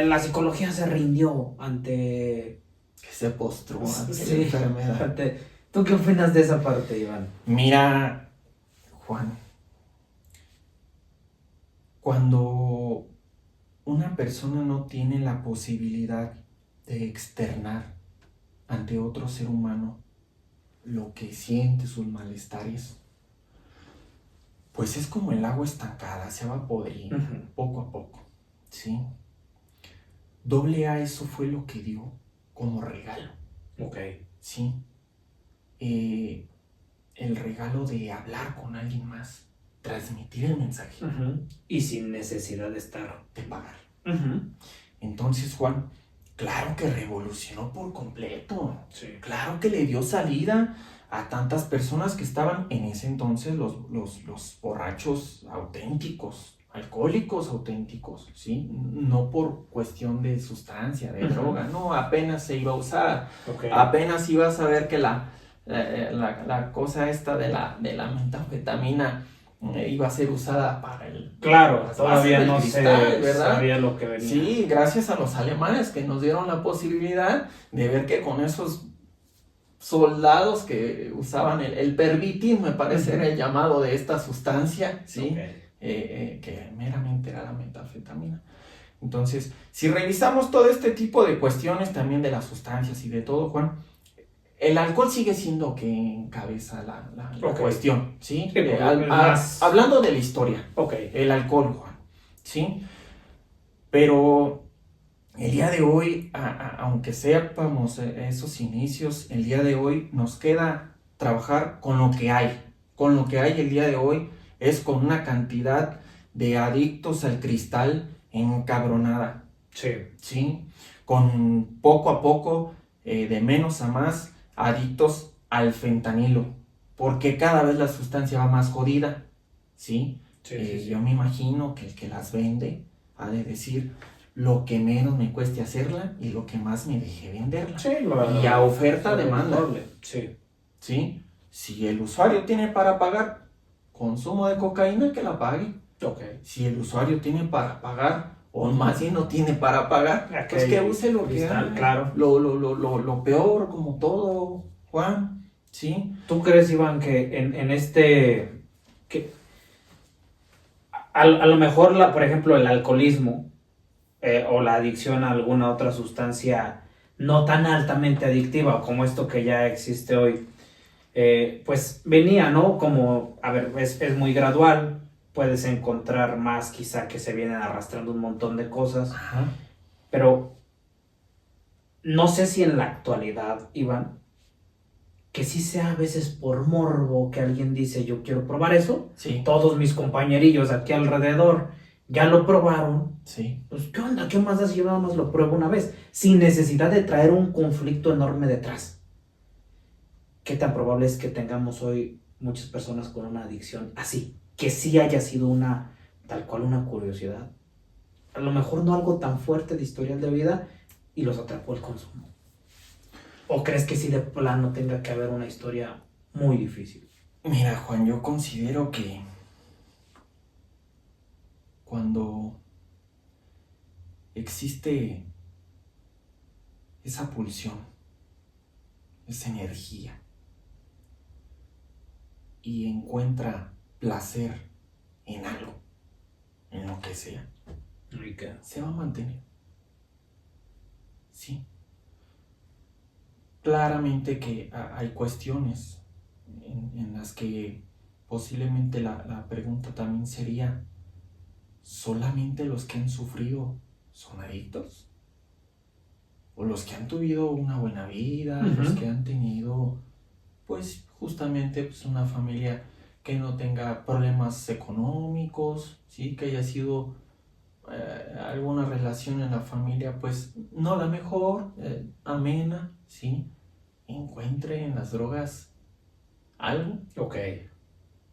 la psicología se rindió ante... Que se postró ante la enfermedad. ¿Tú qué opinas de esa parte, Iván? Mira, Juan, cuando una persona no tiene la posibilidad de externar ante otro ser humano lo que siente, sus malestares, pues es como el agua estancada, se va a podrir poco a poco, ¿sí? AA eso fue lo que dio como regalo. ¿Sí? El regalo de hablar con alguien más, transmitir el mensaje. Y sin necesidad de pagar. Entonces, Juan, claro que revolucionó por completo. Sí. Claro que le dio salida a tantas personas que estaban en ese entonces los borrachos auténticos, alcohólicos auténticos, ¿sí? No por cuestión de sustancia, de droga, no, apenas se iba a usar, apenas ibas a ver que la cosa esta de la metanfetamina iba a ser usada para el... Claro, todavía no cristal, se ¿verdad? sabía lo que venía. Sí, gracias a los alemanes que nos dieron la posibilidad de ver que con esos soldados que usaban el pervitin, me parece era el llamado de esta sustancia, ¿sí? Que meramente era la metanfetamina. Entonces, si revisamos todo este tipo de cuestiones también de las sustancias y de todo, Juan, el alcohol sigue siendo que encabeza la cuestión, ¿sí? Hablando de la historia, el alcohol, Juan, ¿sí? Pero el día de hoy, aunque sepamos esos inicios, el día de hoy nos queda trabajar con lo que hay. Con lo que hay el día de hoy es con una cantidad de adictos al cristal encabronada. ¿Sí? Con poco a poco, de menos a más, adictos al fentanilo. Porque cada vez la sustancia va más jodida. ¿sí? Sí, sí, sí. Yo me imagino que el que las vende ha de decir lo que menos me cueste hacerla y lo que más me deje venderla. Sí, y a oferta demanda. Sí. ¿Sí? Si el usuario tiene para pagar consumo de cocaína, que la pague. Ok. Si el usuario tiene para pagar, o más bien no tiene para pagar, pues que use lo que hay. Claro. Lo peor, como todo, Juan, ¿sí? ¿Tú crees, Iván, que en este, que a lo mejor, por ejemplo, el alcoholismo o la adicción a alguna otra sustancia no tan altamente adictiva como esto que ya existe hoy, pues venía, ¿no? Como, a ver, es muy gradual, puedes encontrar más quizá que se vienen arrastrando un montón de cosas, Ajá. pero no sé si en la actualidad, Iván, que sí sea a veces por morbo que alguien dice yo quiero probar eso, Sí. todos mis compañerillos aquí alrededor ya lo probaron, Sí. pues ¿qué onda? ¿Qué más da si yo nada más lo pruebo una vez? Sin necesidad de traer un conflicto enorme detrás. ¿Qué tan probable es que tengamos hoy muchas personas con una adicción así? Que sí haya sido una, tal cual una curiosidad. A lo mejor no algo tan fuerte de historial de vida y los atrapó el consumo. ¿O crees que sí de plano tenga que haber una historia muy difícil? Mira, Juan, yo considero que cuando existe esa pulsión, esa energía, y encuentra placer en algo, en lo que sea, se va a mantener. Sí. Claramente que hay cuestiones en las que posiblemente la pregunta también sería, ¿solamente los que han sufrido son adictos? ¿O los que han tenido una buena vida, los que han tenido, pues justamente pues, una familia que no tenga problemas económicos, ¿sí? Que haya sido alguna relación en la familia, pues no la mejor, amena, ¿sí? Encuentre en las drogas algo. Ok.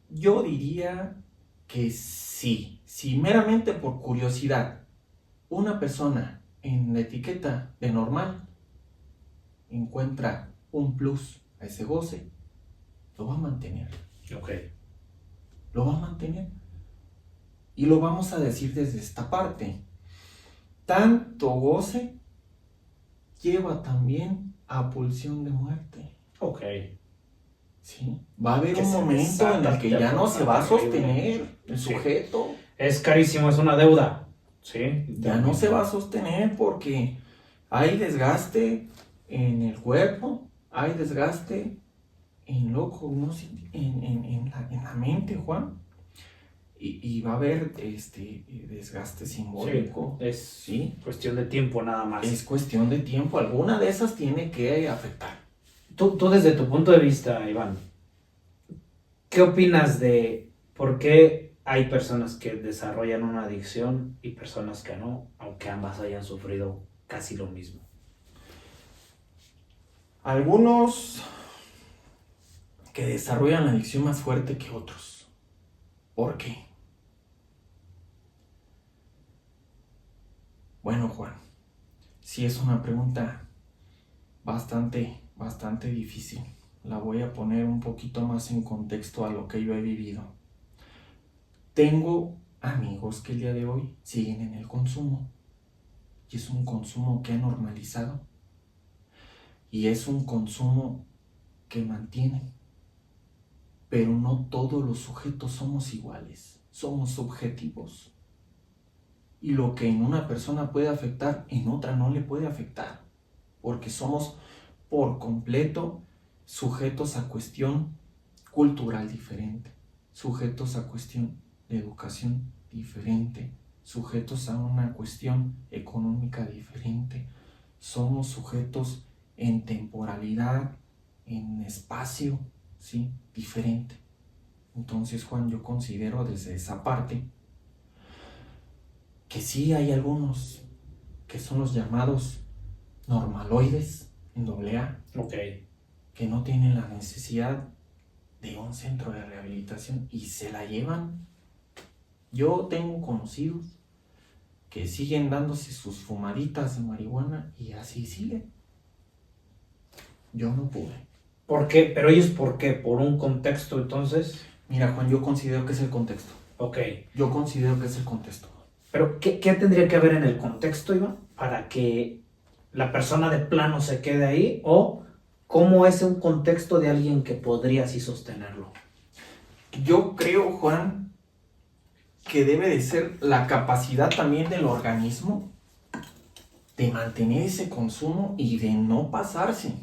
Yo diría que sí. Si meramente por curiosidad una persona en la etiqueta de normal encuentra un plus a ese goce, lo va a mantener. Ok. Lo va a mantener. Y lo vamos a decir desde esta parte. Tanto goce lleva también a pulsión de muerte. Ok. ¿Sí? Va a haber Que un se momento en el que ya no se va a sostener el sujeto. Es carísimo, es una deuda. Sí. Ya no se va a sostener porque hay desgaste en el cuerpo, hay desgaste en lo cognitivo, en la mente, Juan. Y va a haber desgaste simbólico. Sí, es cuestión de tiempo nada más. Es cuestión de tiempo. Alguna de esas tiene que afectar. Tú desde tu punto de vista, Iván, ¿qué opinas de por qué hay personas que desarrollan una adicción y personas que no, aunque ambas hayan sufrido casi lo mismo? Algunos que desarrollan la adicción más fuerte que otros. ¿Por qué? Bueno, Juan, sí es una pregunta bastante difícil. La voy a poner un poquito más en contexto a lo que yo he vivido. Tengo amigos que el día de hoy siguen en el consumo. Y es un consumo que ha normalizado. Y es un consumo que mantienen. Pero no todos los sujetos somos iguales. Somos subjetivos. Y lo que en una persona puede afectar, en otra no le puede afectar. Porque somos por completo sujetos a cuestión cultural diferente, sujetos a cuestión de educación diferente, sujetos a una cuestión económica diferente. Somos sujetos en temporalidad, en espacio, ¿sí? Diferente. Entonces, Juan, yo considero desde esa parte que sí hay algunos que son los llamados normaloides en AA, que no tienen la necesidad de un centro de rehabilitación y se la llevan Yo tengo conocidos que siguen dándose sus fumaditas de marihuana y así siguen. Yo no pude. ¿Por qué? ¿Pero ellos por qué? ¿Por un contexto entonces? Mira, Juan, yo considero que es el contexto. Ok. Yo considero que es el contexto. Pero ¿qué tendría que haber en el contexto, Iván, para que la persona de plano se quede ahí? ¿O cómo es un contexto de alguien que podría así sostenerlo? Yo creo, Juan, que debe de ser la capacidad también del organismo de mantener ese consumo y de no pasarse.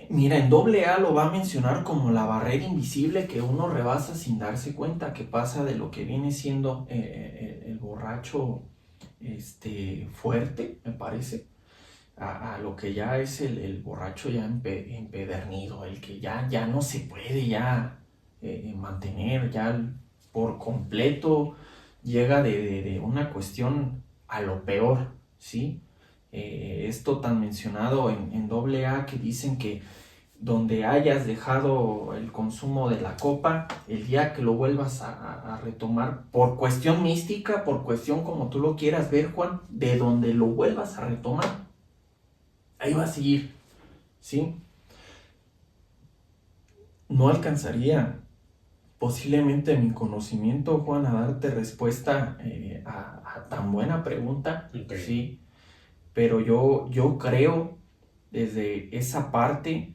Mira, en AA lo va a mencionar como la barrera invisible que uno rebasa sin darse cuenta, que pasa de lo que viene siendo el borracho fuerte, me parece, a lo que ya es el borracho ya empedernido, el que ya no se puede ya mantener, ya por completo llega de una cuestión a lo peor, ¿sí? Esto tan mencionado en AA que dicen que donde hayas dejado el consumo de la copa, el día que lo vuelvas a retomar, por cuestión mística, por cuestión como tú lo quieras ver, Juan, de donde lo vuelvas a retomar, ahí va a seguir, ¿sí? No alcanzaría posiblemente mi conocimiento, Juan, a darte respuesta a tan buena pregunta, Okay. ¿sí? Pero yo creo desde esa parte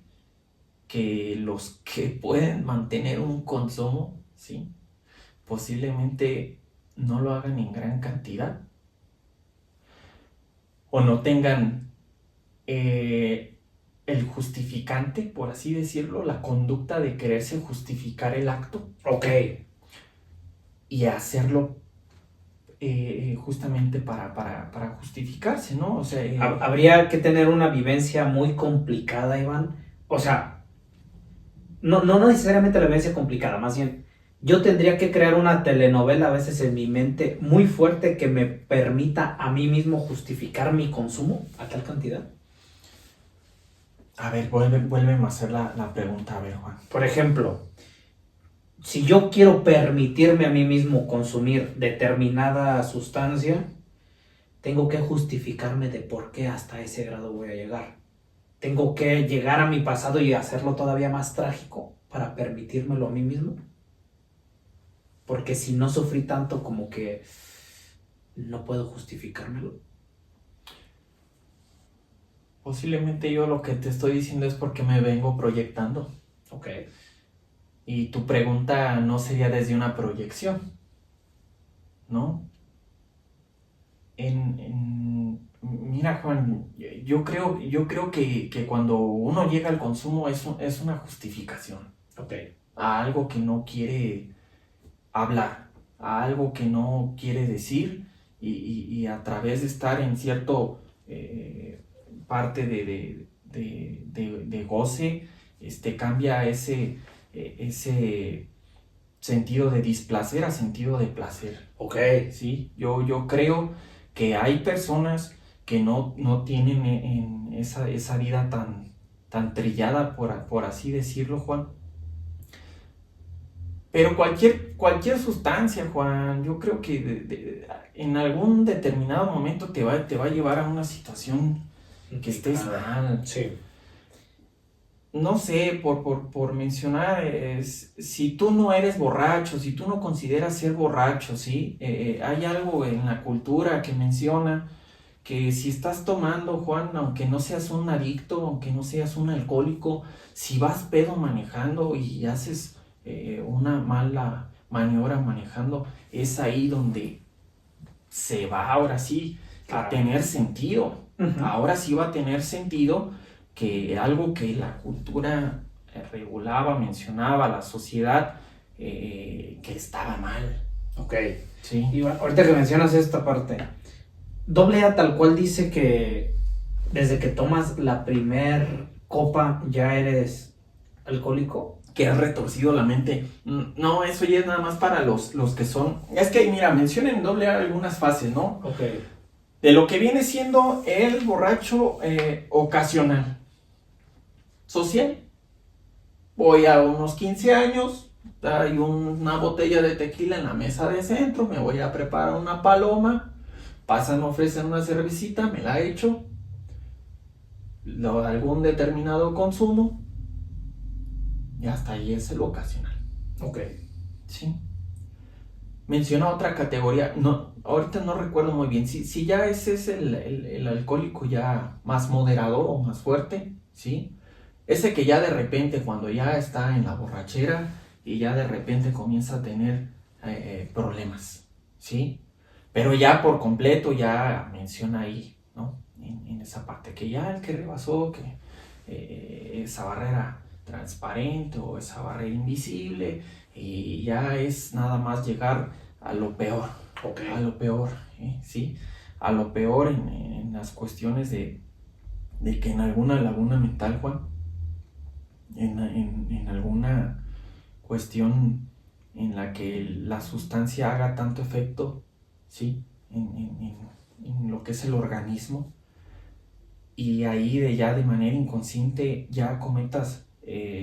que los que pueden mantener un consumo, ¿sí? Posiblemente no lo hagan en gran cantidad o no tengan el justificante, por así decirlo, la conducta de quererse justificar el acto. Ok. Y hacerlo justamente para justificarse, ¿no? O sea, Habría que tener una vivencia muy complicada, Iván. O sea, no necesariamente la vivencia complicada, más bien, yo tendría que crear una telenovela a veces en mi mente muy fuerte que me permita a mí mismo justificar mi consumo a tal cantidad. A ver, vuélveme a hacer la pregunta, a ver, Juan. Por ejemplo, si yo quiero permitirme a mí mismo consumir determinada sustancia, tengo que justificarme de por qué hasta ese grado voy a llegar. Tengo que llegar a mi pasado y hacerlo todavía más trágico para permitírmelo a mí mismo. Porque si no sufrí tanto, como que no puedo justificármelo. Posiblemente yo lo que te estoy diciendo es porque me vengo proyectando. Ok. Y tu pregunta no sería desde una proyección, ¿no? Mira, Juan, yo creo que cuando uno llega al consumo es una justificación. Ok. A algo que no quiere hablar, a algo que no quiere decir y a través de estar en cierto parte de goce, cambia ese sentido de displacer a sentido de placer. Ok. ¿Sí? Yo creo que hay personas que no tienen en esa vida tan trillada, por así decirlo, Juan. Pero cualquier sustancia, Juan, yo creo que en algún determinado momento te va a llevar a una situación que estés mal. Sí. No sé, por mencionar, si tú no eres borracho, si tú no consideras ser borracho, ¿sí? Hay algo en la cultura que menciona que si estás tomando, Juan, aunque no seas un adicto, aunque no seas un alcohólico, si vas pedo manejando y haces una mala maniobra manejando, es ahí donde se va ahora sí a tener sentido. Uh-huh. Ahora sí va a tener sentido que algo que la cultura regulaba, mencionaba, la sociedad, que estaba mal. Ok. Sí. Y ahorita que mencionas esta parte, AA tal cual dice que desde que tomas la primer copa ya eres alcohólico. Que has retorcido la mente. No, eso ya es nada más para los que son... Es que, mira, menciona en AA algunas fases, ¿no? Ok. De lo que viene siendo el borracho ocasional. Social. Voy a unos 15 años, hay una botella de tequila en la mesa de centro, me voy a preparar una paloma, pasan, me ofrecen una cervecita, me la echo, algún determinado consumo, y hasta ahí es el ocasional. Ok. Sí. Menciona otra categoría, no, ahorita no recuerdo muy bien, si ya ese es el alcohólico ya más moderado o más fuerte, ¿sí? Ese que ya de repente cuando ya está en la borrachera y ya de repente comienza a tener problemas, ¿sí? Pero ya por completo ya menciona ahí, ¿no? En esa parte, que ya el que rebasó, que esa barrera transparente o esa barrera invisible, y ya es nada más llegar a lo peor, Okay. a lo peor, ¿sí? A lo peor en las cuestiones de que en alguna laguna mental, Juan, en alguna cuestión en la que la sustancia haga tanto efecto, ¿sí? En lo que es el organismo, y ahí de manera inconsciente ya cometas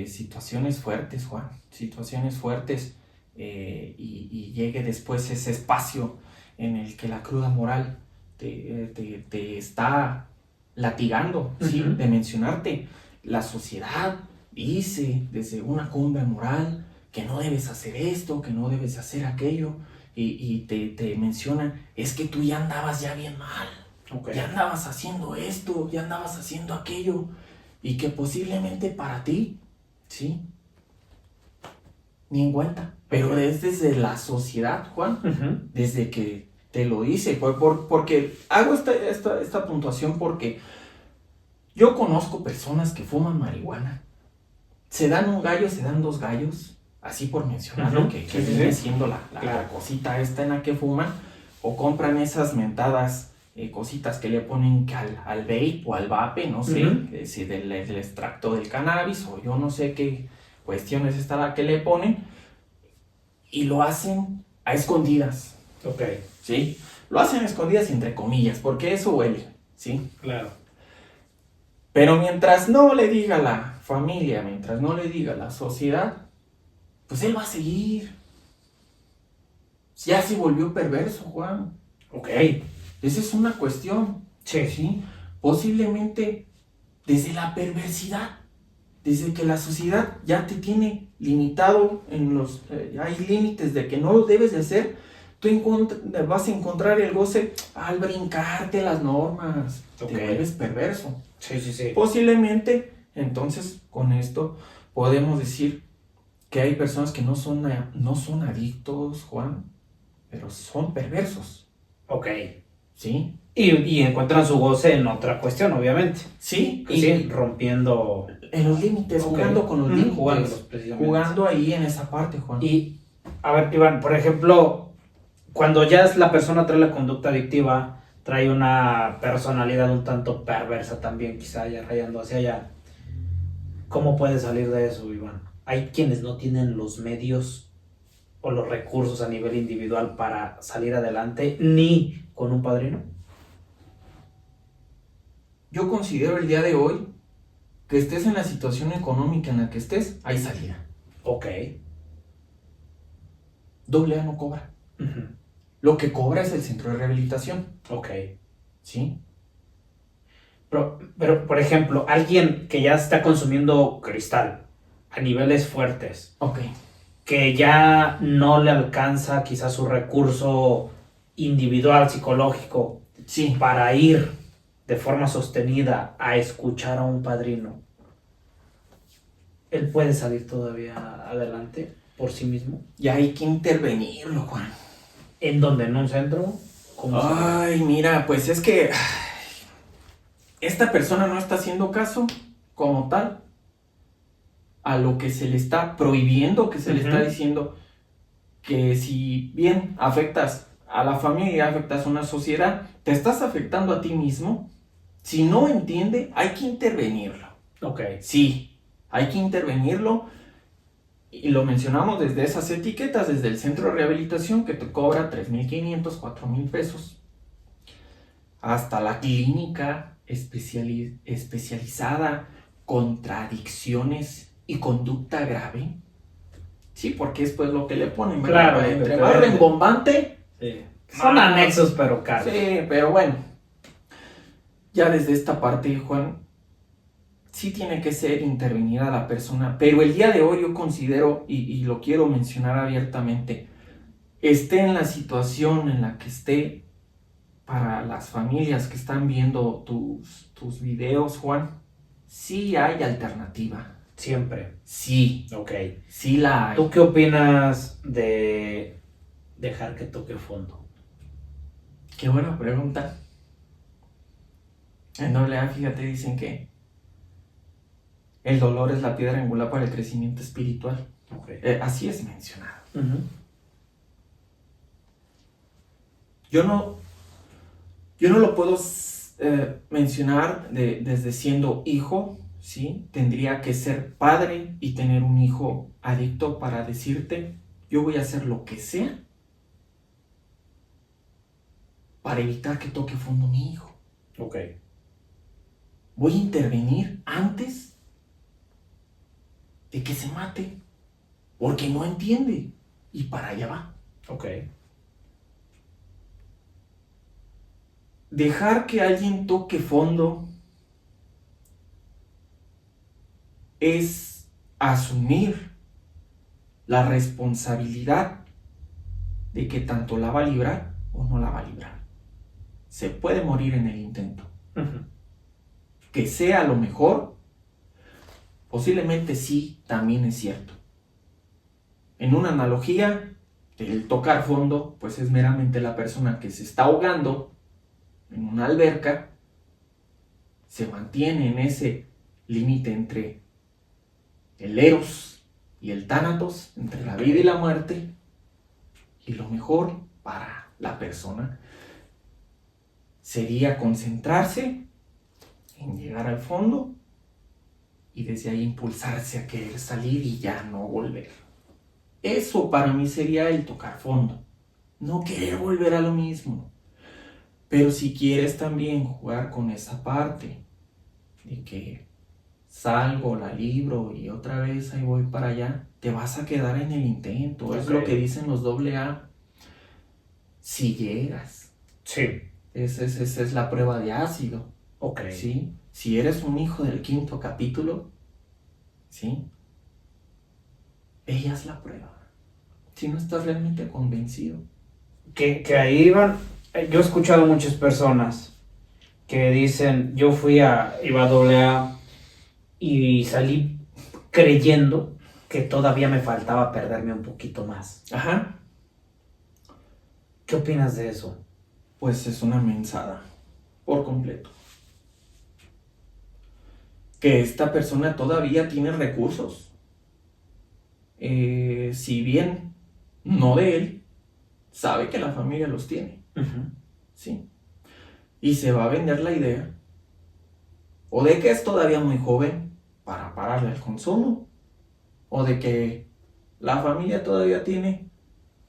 situaciones fuertes, Juan, situaciones fuertes, y llegue después ese espacio en el que la cruda moral te está latigando, ¿sí? Uh-huh. De mencionarte, la sociedad dice desde una cumbre moral que no debes hacer esto, que no debes hacer aquello, y te mencionan, es que tú ya andabas ya bien mal. Okay. Ya andabas haciendo esto, ya andabas haciendo aquello, y que posiblemente para ti, ¿sí? Ni en cuenta. Pero es desde la sociedad, Juan, uh-huh, desde que te lo dice, porque hago esta puntuación porque yo conozco personas que fuman marihuana, se dan un gallo, se dan dos gallos, así por mencionarlo, uh-huh, que viene siendo la cosita esta en la que fuman, o compran esas mentadas cositas que le ponen al vape o al vape, no sé, uh-huh, si del extracto del cannabis, o yo no sé qué cuestiones está la que le ponen, y lo hacen a escondidas. Ok. ¿Sí? Lo hacen a escondidas entre comillas, porque eso huele, ¿sí? Claro. Pero mientras no le diga la familia, mientras no le diga la sociedad, pues él va a seguir. Ya se volvió perverso, Juan. Ok. Esa es una cuestión. Sí. ¿Sí? Posiblemente desde la perversidad, desde que la sociedad ya te tiene limitado en los... hay límites de que no lo debes de hacer, tú vas a encontrar el goce al brincarte las normas. Okay. Te vuelves perverso. Sí, sí, sí. Posiblemente, entonces, con esto podemos decir que hay personas que no son adictos, Juan, pero son perversos. Ok. ¿Sí? Y encuentran su goce en otra cuestión, obviamente. Sí. Y sí, rompiendo... En los límites, okay, jugando con los límites. Jugando ahí en esa parte, Juan. Y, a ver, Iván, por ejemplo, cuando ya la persona trae la conducta adictiva, trae una personalidad un tanto perversa también, quizá ya rayando hacia allá, ¿cómo puede salir de eso, Iván? Hay quienes no tienen los medios o los recursos a nivel individual para salir adelante, ni con un padrino. Yo considero el día de hoy que estés en la situación económica en la que estés, hay salida. Ok. AA no cobra. Uh-huh. Lo que cobra es el centro de rehabilitación. Ok. ¿Sí? Pero, por ejemplo, alguien que ya está consumiendo cristal a niveles fuertes. Ok. Que ya no le alcanza quizás su recurso individual, psicológico, sí, para ir de forma sostenida a escuchar a un padrino, ¿él puede salir todavía adelante por sí mismo? Y hay que intervenirlo, Juan. ¿En dónde? ¿En un centro? Ay, mira, pues es que esta persona no está haciendo caso como tal a lo que se le está prohibiendo, que se uh-huh, le está diciendo que si bien afectas a la familia, afectas a una sociedad, te estás afectando a ti mismo. Si no entiende, hay que intervenirlo. Ok. Sí, hay que intervenirlo, y lo mencionamos desde esas etiquetas, desde el centro de rehabilitación que te cobra 3,500, 4,000 pesos, hasta la clínica especializada contra adicciones y conducta grave, Sí, porque es pues lo que le ponen, ¿verdad? Claro, Entre lo más que vende. rembombante. Sí. Son anexos, pero caros. Sí, pero bueno. Ya desde esta parte, Juan, sí tiene que ser intervenida la persona. Pero el día de hoy yo considero, y lo quiero mencionar abiertamente, esté en la situación en la que esté, para las familias que están viendo tus videos, Juan, sí hay alternativa. Siempre. Sí, Ok. sí la hay. ¿Tú qué opinas de dejar que toque fondo? Qué buena pregunta. En AA, fíjate, dicen que el dolor es la piedra angular para el crecimiento espiritual. Okay. Así es mencionado. Uh-huh. Yo no lo puedo mencionar desde siendo hijo, ¿sí? Tendría que ser padre y tener un hijo adicto para decirte, yo voy a hacer lo que sea para evitar que toque fondo mi hijo. Ok. Voy a intervenir antes de que se mate, porque no entiende y para allá va. Ok. Dejar que alguien toque fondo es asumir la responsabilidad de que tanto la va a librar o no la va a librar. Se puede morir en el intento. Uh-huh. Que sea lo mejor, posiblemente sí, también es cierto. En una analogía, el tocar fondo, pues es meramente la persona que se está ahogando en una alberca, se mantiene en ese límite entre el Eros y el Tánatos, entre la vida y la muerte, y lo mejor para la persona sería concentrarse en llegar al fondo y desde ahí impulsarse a querer salir y ya no volver. Eso para mí sería el tocar fondo, no querer volver a lo mismo. Pero si quieres también jugar con esa parte de que salgo, la libro y otra vez ahí voy para allá, te vas a quedar en el intento. Okay. Es lo que dicen los AA. Si llegas. Sí. Esa es la prueba de ácido. Ok. ¿Sí? Si eres un hijo del 5º capítulo, ¿sí? Ella es la prueba. Si no estás realmente convencido. Que ahí van. Yo he escuchado muchas personas que dicen, iba a AA y salí creyendo que todavía me faltaba perderme un poquito más. Ajá. ¿Qué opinas de eso? Pues es una mensada, por completo. Que esta persona todavía tiene recursos. Si bien no de él, sabe que la familia los tiene. Uh-huh. ¿Sí? Y se va a vender la idea o de que es todavía muy joven para pararle el consumo, o de que la familia todavía tiene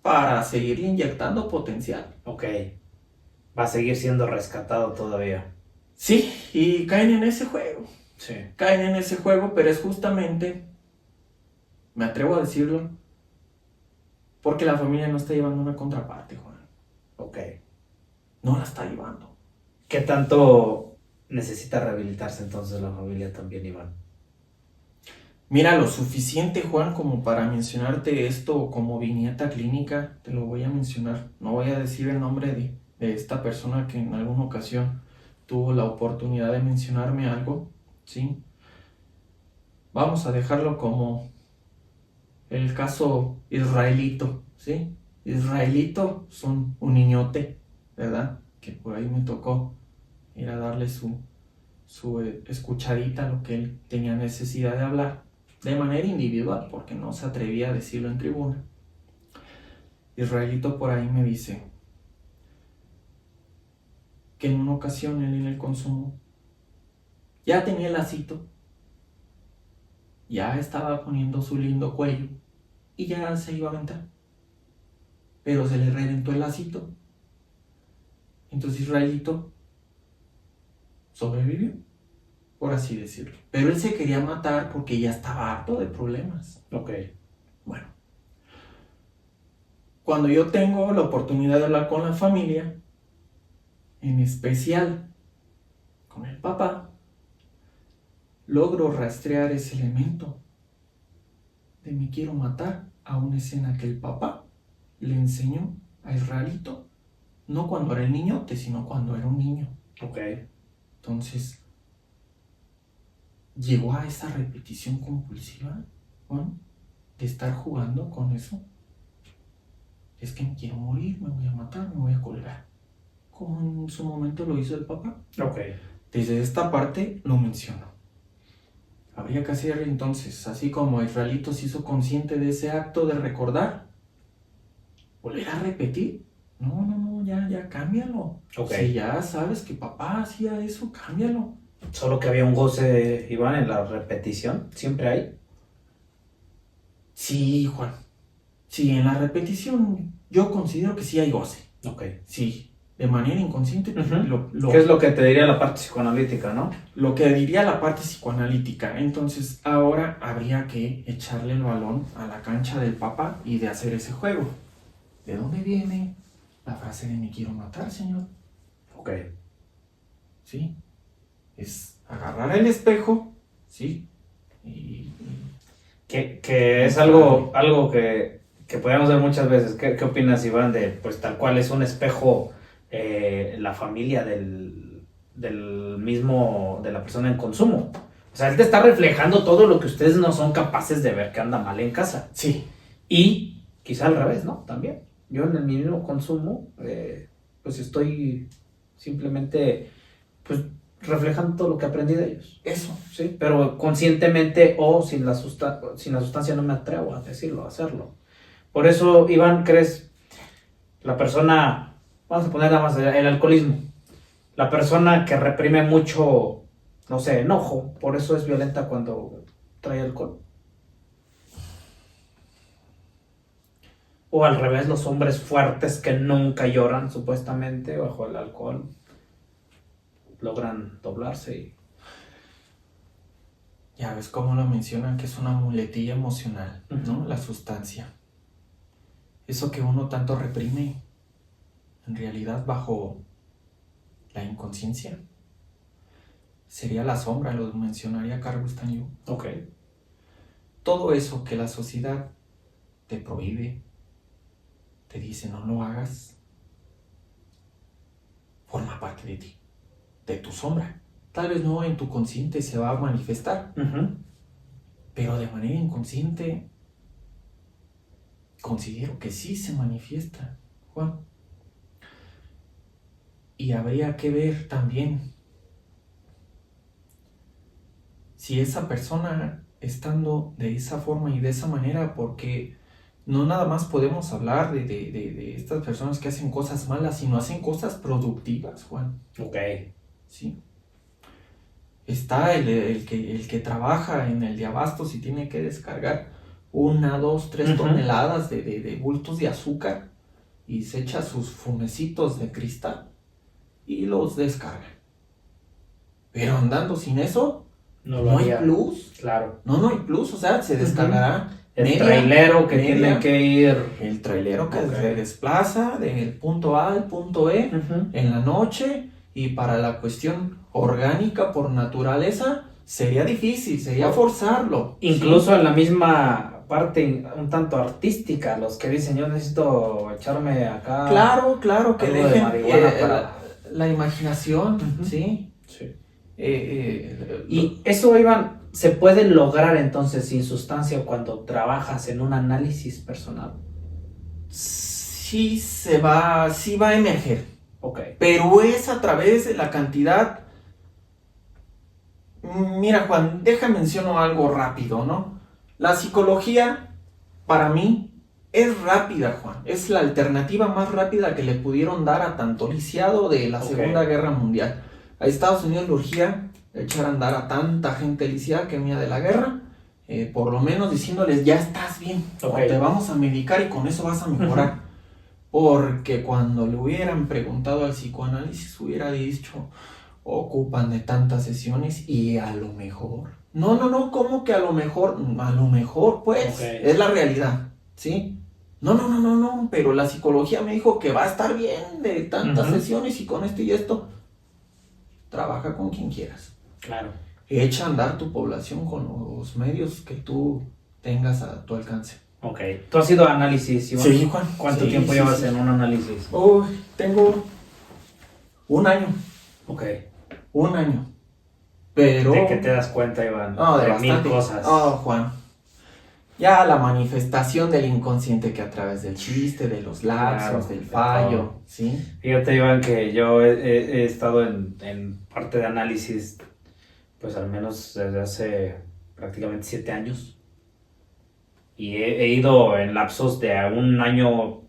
para seguirle inyectando potencial. Ok. Va a seguir siendo rescatado todavía. Sí, y caen en ese juego. Sí. Caen en ese juego, pero es justamente, me atrevo a decirlo, porque la familia no está llevando una contraparte, Juan. Ok. No la está llevando. ¿Qué tanto necesita rehabilitarse entonces la familia también, Iván? Mira, lo suficiente, Juan, como para mencionarte esto como viñeta clínica, te lo voy a mencionar. No voy a decir el nombre de esta persona que en alguna ocasión tuvo la oportunidad de mencionarme algo, ¿sí? Vamos a dejarlo como el caso Israelito, ¿sí? Israelito es un niñote, ¿verdad? Que por ahí me tocó ir a darle su escuchadita a lo que él tenía necesidad de hablar, de manera individual, porque no se atrevía a decirlo en tribuna. Israelito por ahí me dice que en una ocasión él en el consumo ya tenía el lacito, ya estaba poniendo su lindo cuello y ya se iba a aventar, pero se le reventó el lacito. Entonces Israelito sobrevivió, por así decirlo. Pero él se quería matar porque ya estaba harto de problemas. Ok. Bueno, cuando yo tengo la oportunidad de hablar con la familia, en especial con el papá, logro rastrear ese elemento de me quiero matar a una escena que el papá le enseñó a Israelito, no cuando era el niñote, sino cuando era un niño. Ok. Entonces, llegó a esa repetición compulsiva, Juan, de estar jugando con eso. Es que me quiero morir, me voy a matar, me voy a colgar. Como en su momento lo hizo el papá. Ok. Desde esta parte lo menciono. Habría que hacer entonces, así como Israelito se hizo consciente de ese acto de recordar, volver a repetir. No, ya cámbialo. Ok. Si ya sabes que papá hacía eso, cámbialo. Solo que había un goce, Iván, en la repetición. Siempre hay. Sí, Juan. Sí, en la repetición yo considero que sí hay goce. Ok. Sí, de manera inconsciente. ¿Qué es lo que te diría la parte psicoanalítica, no? Lo que diría la parte psicoanalítica. Entonces, ahora habría que echarle el balón a la cancha del papá y de hacer ese juego. ¿De dónde viene la frase de me quiero matar, señor? Ok. ¿Sí? Es agarrar el espejo, ¿sí? Y Que es algo que podríamos ver muchas veces. ¿Qué opinas, Iván, de pues tal cual es un espejo la familia del mismo, de la persona en consumo? O sea, él te está reflejando todo lo que ustedes no son capaces de ver que anda mal en casa. sí. Y quizá al revés, ¿no? También. Yo en el mismo consumo, pues estoy simplemente, pues, reflejando todo lo que aprendí de ellos. Eso. Sí, pero conscientemente o sin la sustancia no me atrevo a decirlo, a hacerlo. Por eso, Iván, ¿crees? La persona, vamos a poner nada más el alcoholismo. La persona que reprime mucho, no sé, enojo, por eso es violenta cuando trae alcohol. O al revés, los hombres fuertes que nunca lloran, supuestamente, bajo el alcohol, logran doblarse y... Ya ves cómo lo mencionan, que es una muletilla emocional, ¿no? Uh-huh. La sustancia. Eso que uno tanto reprime, en realidad bajo la inconsciencia, sería la sombra, lo mencionaría Carl Gustav Jung. Ok. Todo eso que la sociedad te prohíbe, te dice no lo hagas, forma parte de ti, de tu sombra. Tal vez no en tu consciente se va a manifestar, Uh-huh. pero de manera inconsciente considero que sí se manifiesta, Juan. Y habría que ver también si esa persona estando de esa forma y de esa manera, porque no nada más podemos hablar de estas personas que hacen cosas malas, sino hacen cosas productivas, Juan. Ok. ¿Sí? Está el que trabaja en el de abastos y tiene que descargar 1, 2, 3 Uh-huh. toneladas de bultos de azúcar y se echa sus fumecitos de cristal y los descarga. Pero andando sin eso, no hay plus. Claro. No hay plus, o sea, se descargará. El trailero que media. tiene que ir. El trailero que Ok. se desplaza del punto A al punto E Uh-huh. en la noche, y para la cuestión orgánica por naturaleza sería difícil, sería forzarlo. Incluso ¿sí? en la misma parte un tanto artística, los que dicen yo necesito echarme acá. Claro, que algo de dejen marihuana para... la imaginación, Uh-huh. ¿sí? Sí. Y eso, Iván, se puede lograr entonces sin sustancia cuando trabajas en un análisis personal. sí va a emerger. Ok. Pero es a través de la cantidad. Mira, Juan, menciono algo rápido, ¿no? La psicología, para mí, es rápida, Juan. Es la alternativa más rápida que le pudieron dar a tanto lisiado de la Segunda Guerra Mundial. A Estados Unidos le urgía echar a andar a tanta gente lisiada que venía de la guerra, por lo menos diciéndoles, ya estás bien, o te vamos a medicar y con eso vas a mejorar. Porque cuando le hubieran preguntado al psicoanálisis, hubiera dicho, ocupan de tantas sesiones y a lo mejor. No, ¿cómo que a lo mejor? A lo mejor, pues, es la realidad, ¿sí? No, pero la psicología me dijo que va a estar bien de tantas Ujú. sesiones y con esto y esto. Trabaja con quien quieras. Claro. Echa a andar tu población con los medios que tú tengas a tu alcance. Ok. ¿Tú has ido a análisis, Iván? Sí, Juan. ¿Cuánto Sí, tiempo sí, llevas sí. en un análisis? Uy, tengo un año. Ok. Un año. Pero... ¿De qué te das cuenta, Iván? No, de De bastante. mil cosas. Oh, Juan. Ya la manifestación del inconsciente que a través del chiste, de los lapsos, Claro, del de fallo, todo. ¿sí? Fíjate, Iván, que yo he estado en parte de análisis, pues al menos desde hace prácticamente 7 años. Y he ido en lapsos de un año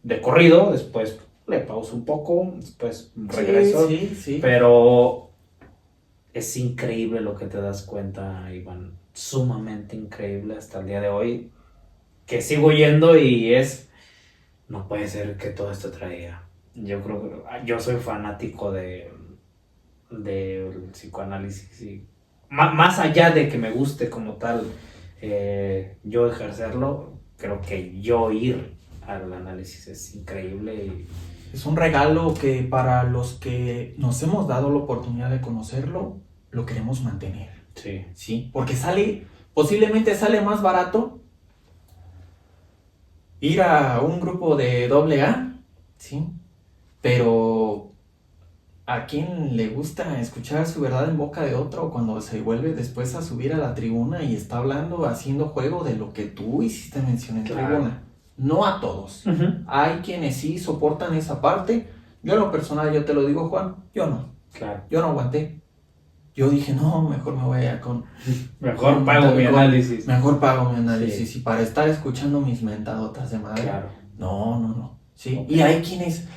de corrido, después le pauso un poco, después regreso. Sí. Pero es increíble lo que te das cuenta, Iván. Sumamente increíble hasta el día de hoy. Que sigo yendo y no puede ser que todo esto traía. Yo creo que yo soy fanático del psicoanálisis y más allá de que me guste como tal yo ejercerlo, creo que yo ir al análisis es increíble y Es un regalo que para los que nos hemos dado la oportunidad de conocerlo, lo queremos mantener, sí, ¿sí? Porque posiblemente sale más barato ir a un grupo de AA, ¿sí? Pero a quien le gusta escuchar su verdad en boca de otro cuando se vuelve después a subir a la tribuna y está hablando, haciendo juego de lo que tú hiciste mención en claro. tribuna. No a todos. Hay quienes sí soportan esa parte. Yo en lo personal, yo te lo digo, Juan, yo no. Claro. Yo no aguanté. Yo dije, no, mejor me voy a Mejor pago mi análisis. Mejor pago mi análisis. Sí. Y para estar escuchando mis mentadotas de madre. Claro. No. Sí. Okay. Y hay quienes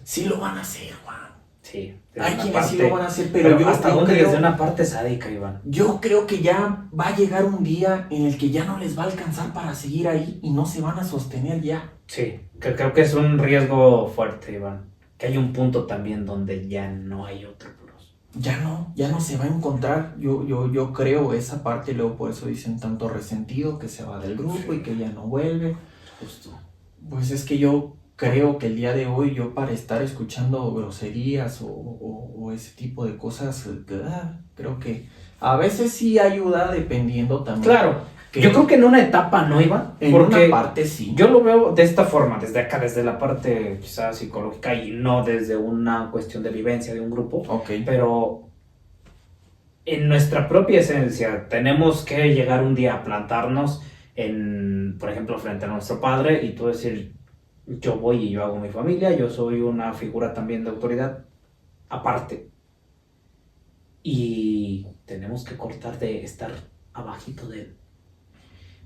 sí lo van a hacer, Juan. Sí. Hay quienes sí lo van a hacer, pero yo hasta dónde creo, desde una parte sádica, Iván. Yo creo que ya va a llegar un día en el que ya no les va a alcanzar para seguir ahí y no se van a sostener ya. Sí, creo que es un riesgo fuerte, Iván. Que hay un punto también donde ya no hay otro plus. Ya no se va a encontrar. Yo creo esa parte, luego por eso dicen tanto resentido que se va del grupo y que ya no vuelve. Justo. Pues es que yo creo que el día de hoy yo para estar escuchando groserías o ese tipo de cosas, creo que a veces sí ayuda dependiendo también. Claro. Yo creo que en una etapa no, Iván. En porque una parte sí. Yo lo veo de esta forma, desde acá, desde la parte quizás psicológica y no desde una cuestión de vivencia de un grupo. Ok. Pero en nuestra propia esencia tenemos que llegar un día a plantarnos por ejemplo, frente a nuestro padre y tú decir, yo voy y yo hago mi familia, yo soy una figura también de autoridad aparte. Y tenemos que cortar de estar abajito de él.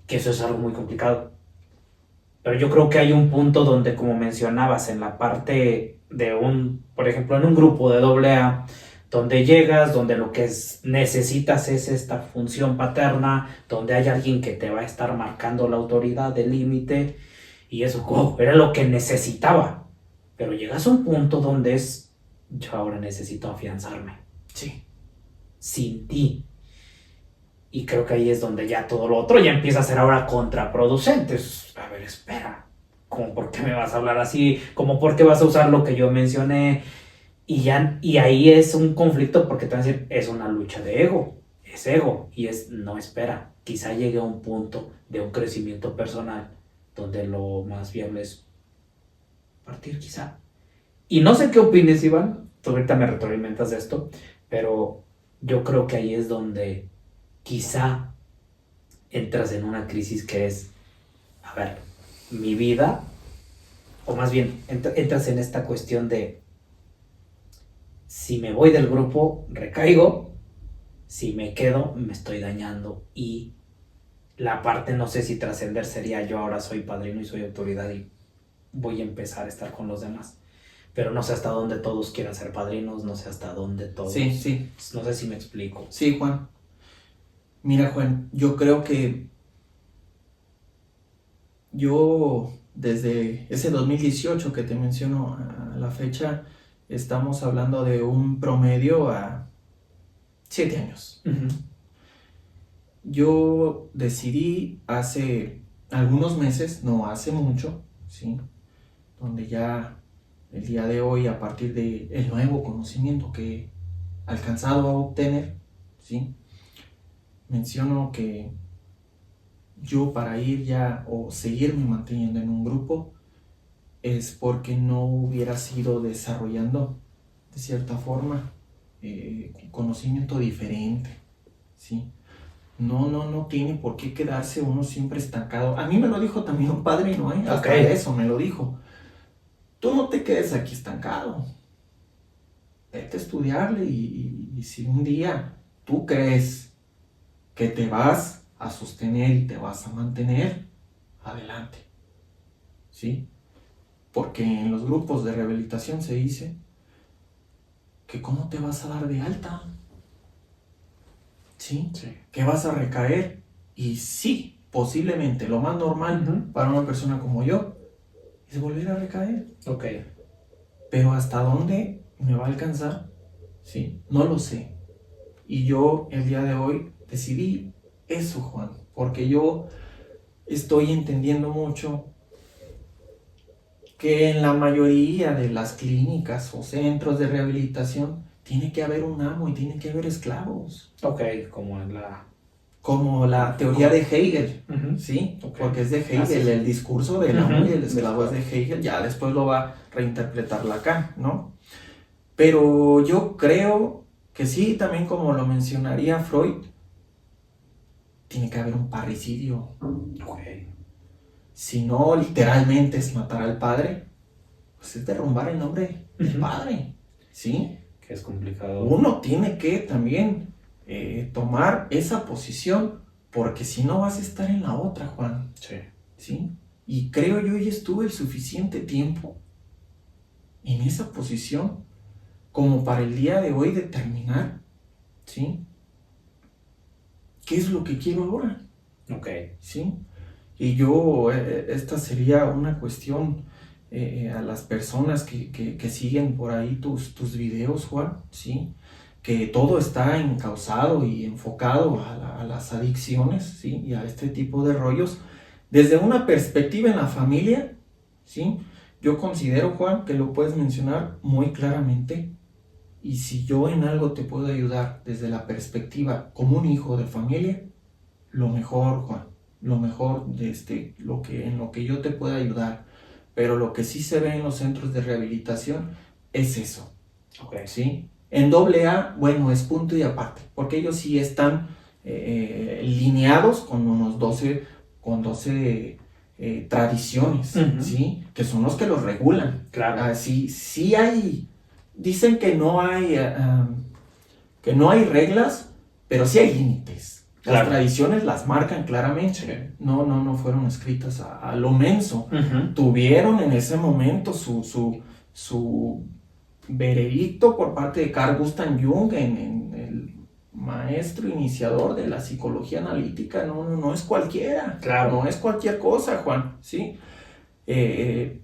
Que eso es algo muy complicado. Pero yo creo que hay un punto donde, como mencionabas, en la parte de por ejemplo, en un grupo de AA, donde llegas, donde lo que necesitas es esta función paterna, donde hay alguien que te va a estar marcando la autoridad, el límite, y eso era lo que necesitaba. Pero llegas a un punto donde yo ahora necesito afianzarme. Sí. Sin ti. Y creo que ahí es donde ya todo lo otro ya empieza a ser ahora contraproducente. A ver, espera. ¿Cómo por qué me vas a hablar así? ¿Cómo por qué vas a usar lo que yo mencioné? Y ahí es un conflicto porque te van a decir, es una lucha de ego. Es ego. Y no, espera. Quizá llegue a un punto de un crecimiento personal donde lo más viable es partir, quizá. Y no sé qué opines, Iván. Tú ahorita me retroalimentas de esto. Pero yo creo que ahí es donde quizá entras en una crisis que es, a ver, mi vida, o más bien, entras en esta cuestión de, si me voy del grupo, recaigo, si me quedo, me estoy dañando. Y la parte, no sé si trascender sería, yo ahora soy padrino y soy autoridad y voy a empezar a estar con los demás. Pero no sé hasta dónde todos quieran ser padrinos, no sé hasta dónde todos... Sí. No sé si me explico. Sí, Juan. Mira, Juan, yo creo que yo desde ese 2018 que te menciono a la fecha, estamos hablando de un promedio a 7 años. Uh-huh. Yo decidí hace algunos meses, no hace mucho, ¿sí? Donde ya el día de hoy, a partir del nuevo conocimiento que he alcanzado a obtener, ¿sí? Menciono que yo para ir ya o seguirme manteniendo en un grupo es porque no hubiera sido desarrollando de cierta forma conocimiento diferente, ¿sí? No tiene por qué quedarse uno siempre estancado. A mí me lo dijo también un padrino, hasta eso me lo dijo. Tú no te quedes aquí estancado. Vete a estudiarle y si un día tú crees que te vas a sostener y te vas a mantener, adelante, ¿sí? Porque en los grupos de rehabilitación se dice que cómo te vas a dar de alta, ¿sí? Que vas a recaer. Y sí, posiblemente lo más normal para una persona como yo es volver a recaer. Ok. Pero ¿hasta dónde me va a alcanzar? Sí, no lo sé. Y yo el día de hoy decidí eso, Juan, porque yo estoy entendiendo mucho que en la mayoría de las clínicas o centros de rehabilitación tiene que haber un amo y tiene que haber esclavos. Ok, como la teoría de Hegel, ¿sí? Okay. Porque es de Hegel, el discurso del amo y el esclavo es de Hegel, ya después lo va a reinterpretar Lacan, ¿no? Pero yo creo que sí, también como lo mencionaría Freud, tiene que haber un parricidio. Okay. Si no, literalmente es matar al padre, pues es derrumbar el nombre del padre, ¿sí? Que es complicado. Uno tiene que también tomar esa posición, porque si no vas a estar en la otra, Juan. Sí. ¿Sí? Y creo yo ya estuve el suficiente tiempo en esa posición como para el día de hoy determinar, ¿sí? ¿Qué es lo que quiero ahora? Ok. ¿Sí? Y yo, esta sería una cuestión a las personas que siguen por ahí tus videos, Juan, ¿sí? Que todo está encauzado y enfocado a las adicciones, ¿sí? Y a este tipo de rollos. Desde una perspectiva en la familia, ¿sí? Yo considero, Juan, que lo puedes mencionar muy claramente. Y si yo en algo te puedo ayudar desde la perspectiva como un hijo de familia, lo mejor, Juan, lo mejor en lo que yo te pueda ayudar. Pero lo que sí se ve en los centros de rehabilitación es eso, okay. ¿sí? En AA, bueno, es punto y aparte, porque ellos sí están lineados con unos 12 tradiciones, ¿sí? Que son los que los regulan. Claro. Sí hay, dicen que no hay reglas, pero sí hay límites. Las tradiciones las marcan claramente. Sí. No fueron escritas a lo menso. Tuvieron en ese momento su veredicto por parte de Carl Gustav Jung, en el maestro iniciador de la psicología analítica. No es cualquiera. Claro. No es cualquier cosa, Juan, ¿sí? El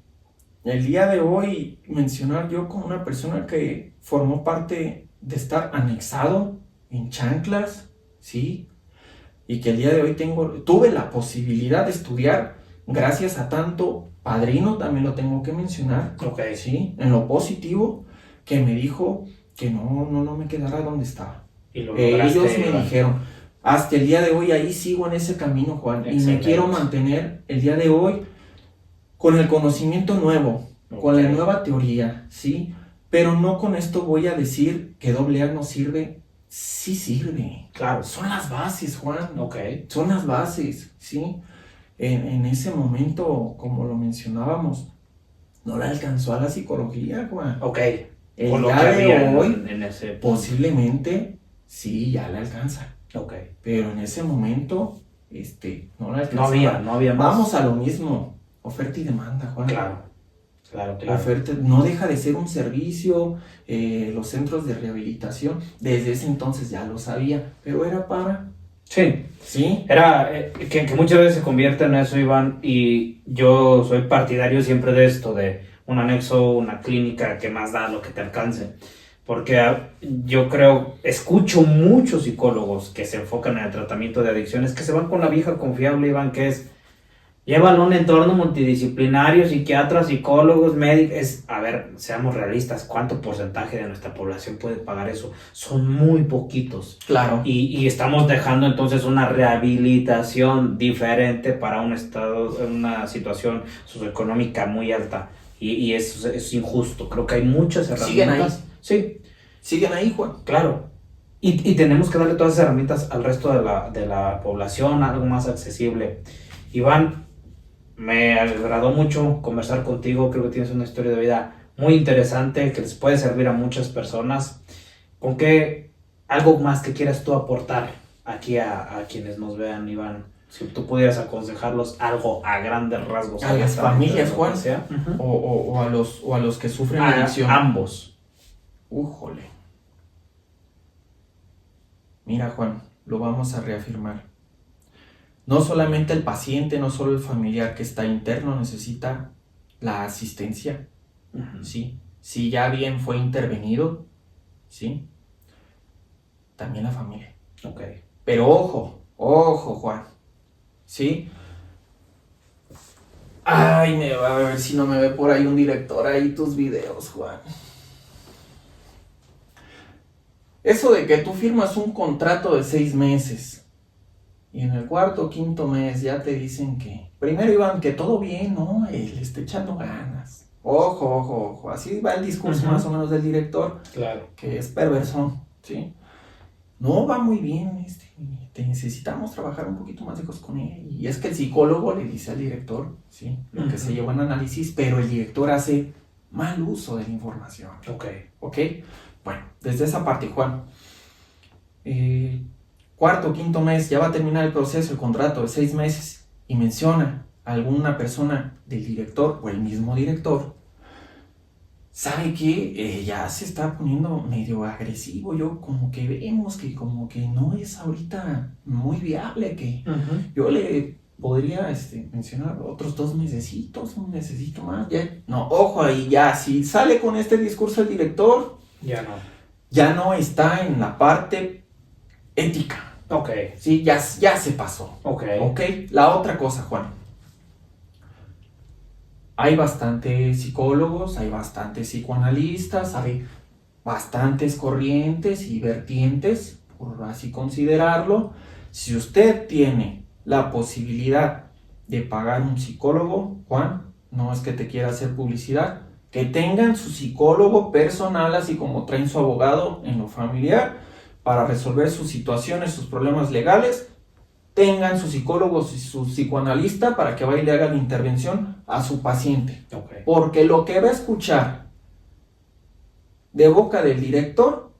día de hoy mencionar yo como una persona que formó parte de estar anexado en chanclas, ¿sí? Y que el día de hoy tuve la posibilidad de estudiar gracias a tanto padrino, también lo tengo que mencionar, okay. ¿sí? En lo positivo, que me dijo que no me quedara donde estaba. Y ellos me dijeron, hasta el día de hoy ahí sigo en ese camino, Juan. Excelente. Y me quiero mantener el día de hoy con el conocimiento nuevo, okay. Con la nueva teoría, ¿sí? Pero no con esto voy a decir que AA no sirve. Sí sirve. Claro. Son las bases, Juan. Okay. Son las bases, ¿sí? En ese momento, como lo mencionábamos, no le alcanzó a la psicología, Juan. Ok. El día de hoy, posiblemente, sí, ya le alcanza. Ok. Pero en ese momento, no le alcanzó. No había más. Vamos a lo mismo. Oferta y demanda, Juan. Claro. Oferta, no deja de ser un servicio. Los centros de rehabilitación, desde ese entonces ya lo sabía, pero era para... Sí. Era que muchas veces se convierte en eso, Iván, y yo soy partidario siempre de esto, de un anexo, una clínica que más da lo que te alcance. Porque yo escucho muchos psicólogos que se enfocan en el tratamiento de adicciones, que se van con la vieja confiable, Iván, que es Llevan un entorno multidisciplinario, psiquiatras, psicólogos, médicos. A ver, seamos realistas, ¿cuánto porcentaje de nuestra población puede pagar eso? Son muy poquitos. Claro. Y estamos dejando entonces una rehabilitación diferente para un estado, una situación socioeconómica muy alta. Y eso es injusto. Creo que hay muchas herramientas. ¿Siguen ahí? Sí. Siguen ahí, Juan. Claro. Y tenemos que darle todas esas herramientas al resto de la población, algo más accesible. Iván, me agradó mucho conversar contigo. Creo que tienes una historia de vida muy interesante que les puede servir a muchas personas. ¿Con qué algo más que quieras tú aportar aquí a quienes nos vean, Iván? Si tú pudieras aconsejarlos algo a grandes rasgos. A las familias, Juan, Uh-huh. o a los que sufren A adicción. ambos. Újole. Mira, Juan, lo vamos a reafirmar. No solamente el paciente, no solo el familiar que está interno necesita la asistencia, Uh-huh. ¿sí? Si ya bien fue intervenido, ¿sí? También la familia. Ok. Pero ojo, Juan, ¿sí? Ay, me va a ver si no me ve por ahí un director ahí tus videos, Juan. Eso de que tú firmas un contrato de 6 meses y en el cuarto o quinto mes ya te dicen que primero, Iván, que todo bien, ¿no? Él está echando ganas. Ojo. Así va el discurso más o menos del director, Claro. que es perversón, ¿sí? No, va muy bien, te necesitamos trabajar un poquito más de cosas con él. Y es que el psicólogo le dice al director, ¿sí? Lo que se llevó en análisis, pero el director hace mal uso de la información. ¿Ok? Bueno, desde esa parte, Juan. Cuarto o quinto mes, ya va a terminar el proceso, el contrato de 6 meses, y menciona a alguna persona del director o el mismo director. ¿Sabe qué? Ya se está poniendo medio agresivo. Yo como que vemos que como que no es ahorita muy viable, que yo le podría mencionar otros 2 mesecitos, un mesecito más. Ya. No, ojo ahí, ya, si sale con este discurso el director, ya no está en la parte ética. Ok. Sí, ya se pasó. Ok. La otra cosa, Juan. Hay bastantes psicólogos, hay bastantes psicoanalistas, hay bastantes corrientes y vertientes, por así considerarlo. Si usted tiene la posibilidad de pagar un psicólogo, Juan, no es que te quiera hacer publicidad, que tengan su psicólogo personal, así como traen su abogado en lo familiar, para resolver sus situaciones, sus problemas legales, tengan su psicólogo y su psicoanalista para que vaya y le haga la intervención a su paciente. Porque lo que va a escuchar de boca del director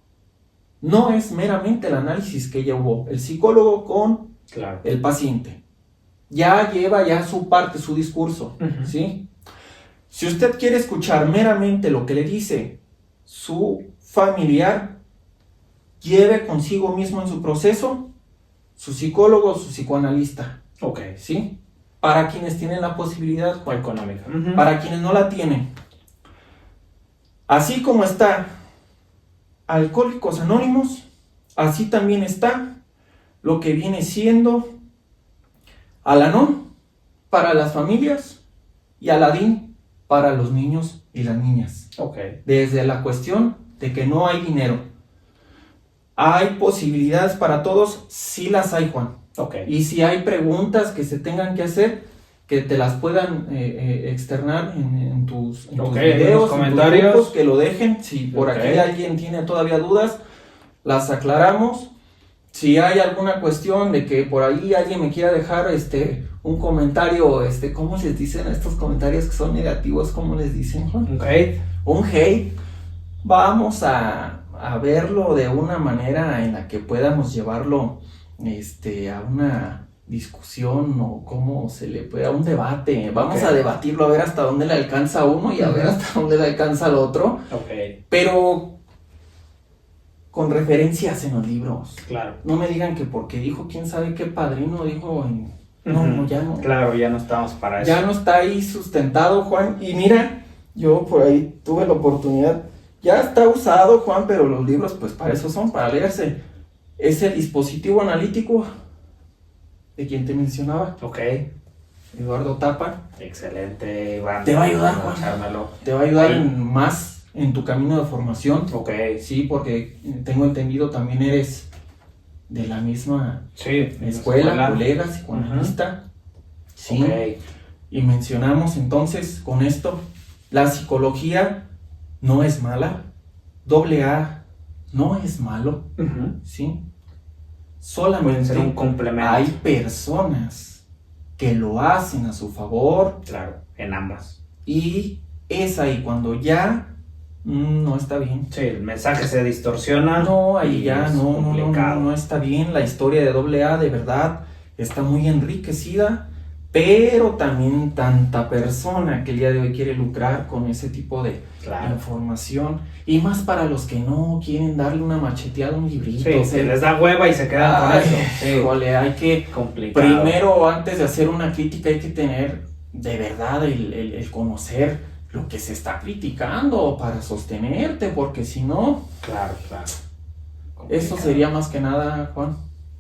no es meramente el análisis que llevó el psicólogo con el paciente. Ya lleva su parte, su discurso, ¿sí? Si usted quiere escuchar meramente lo que le dice su familiar, lleve consigo mismo en su proceso su psicólogo, su psicoanalista. ¿Sí? Para quienes tienen la posibilidad económica. Para quienes no la tienen. Así como está Alcohólicos Anónimos, así también está lo que viene siendo Al-Anon para las familias y Aladdin para los niños y las niñas. Desde la cuestión de que no hay dinero. ¿Hay posibilidades para todos? Sí las hay, Juan. Y si hay preguntas que se tengan que hacer, que te las puedan externar en tus videos, en comentarios, en tus grupos, que lo dejen. Si por aquí alguien tiene todavía dudas, las aclaramos. Si hay alguna cuestión de que por ahí alguien me quiera dejar un comentario, ¿cómo les dicen estos comentarios que son negativos? ¿Cómo les dicen, Juan? Un hate. Vamos a verlo de una manera en la que podamos llevarlo a una discusión o cómo se le puede, a un debate. Vamos a debatirlo, a ver hasta dónde le alcanza a uno y a ver hasta dónde le alcanza al otro. Pero con referencias en los libros. No me digan que porque dijo quién sabe qué padrino dijo no, ya no. Ya no estamos para eso. Ya no está ahí sustentado, Juan. Y mira, yo por ahí tuve la oportunidad. Ya está usado, Juan, pero los libros pues para eso son, para leerse. Es el dispositivo analítico de quien te mencionaba. Eduardo Tapa. Excelente, Iván. Te va a ayudar, Vamos a Juan. echármelo. Te va a ayudar Ahí. más en tu camino de formación. Ok. Sí, porque tengo entendido también eres de la misma Sí. escuela, colega, psicoanalista. Sí. Ok. Y mencionamos entonces con esto, la psicología no es mala, AA no es malo, ¿sí? Pueden ser un Solamente complemento. hay personas que lo hacen a su favor Claro, en ambas. y es ahí cuando ya no está bien. Sí, el mensaje se distorsiona. No, ahí y ya es complicado. no está bien. La historia de AA de verdad está muy enriquecida, pero también tanta persona que el día de hoy quiere lucrar con ese tipo de Claro. información, y más para los que no quieren darle una macheteada a un librito. Sí, se les da hueva y se quedan con Ay, eso. Sí, híjole, hay que complicado. primero, antes de hacer una crítica, hay que tener de verdad el conocer lo que se está criticando para sostenerte, porque si no, Claro. eso Complicado. sería más que nada, Juan.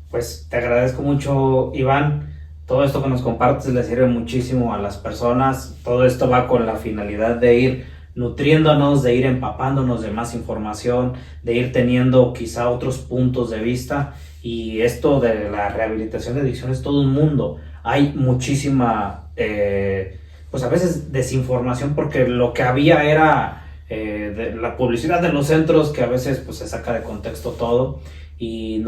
Pues te agradezco mucho, Iván. Todo esto que nos compartes le sirve muchísimo a las personas. Todo esto va con la finalidad de ir nutriéndonos, de ir empapándonos de más información, de ir teniendo quizá otros puntos de vista. Y esto de la rehabilitación de adicción es todo un mundo. Hay muchísima, pues a veces desinformación, porque lo que había era de la publicidad de los centros, que a veces pues se saca de contexto todo y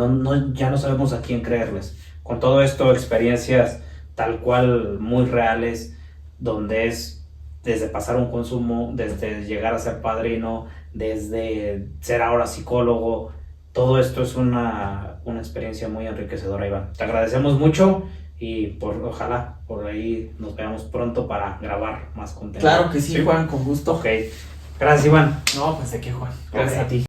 ya no sabemos a quién creerles. Con todo esto, experiencias tal cual muy reales, donde es desde pasar un consumo, desde llegar a ser padrino, desde ser ahora psicólogo. Todo esto es una experiencia muy enriquecedora, Iván. Te agradecemos mucho y ojalá por ahí nos veamos pronto para grabar más contenido. Claro que sí, Juan, con gusto. Ok. Gracias, Iván. No, pues de qué, Juan. Gracias Ok. a ti.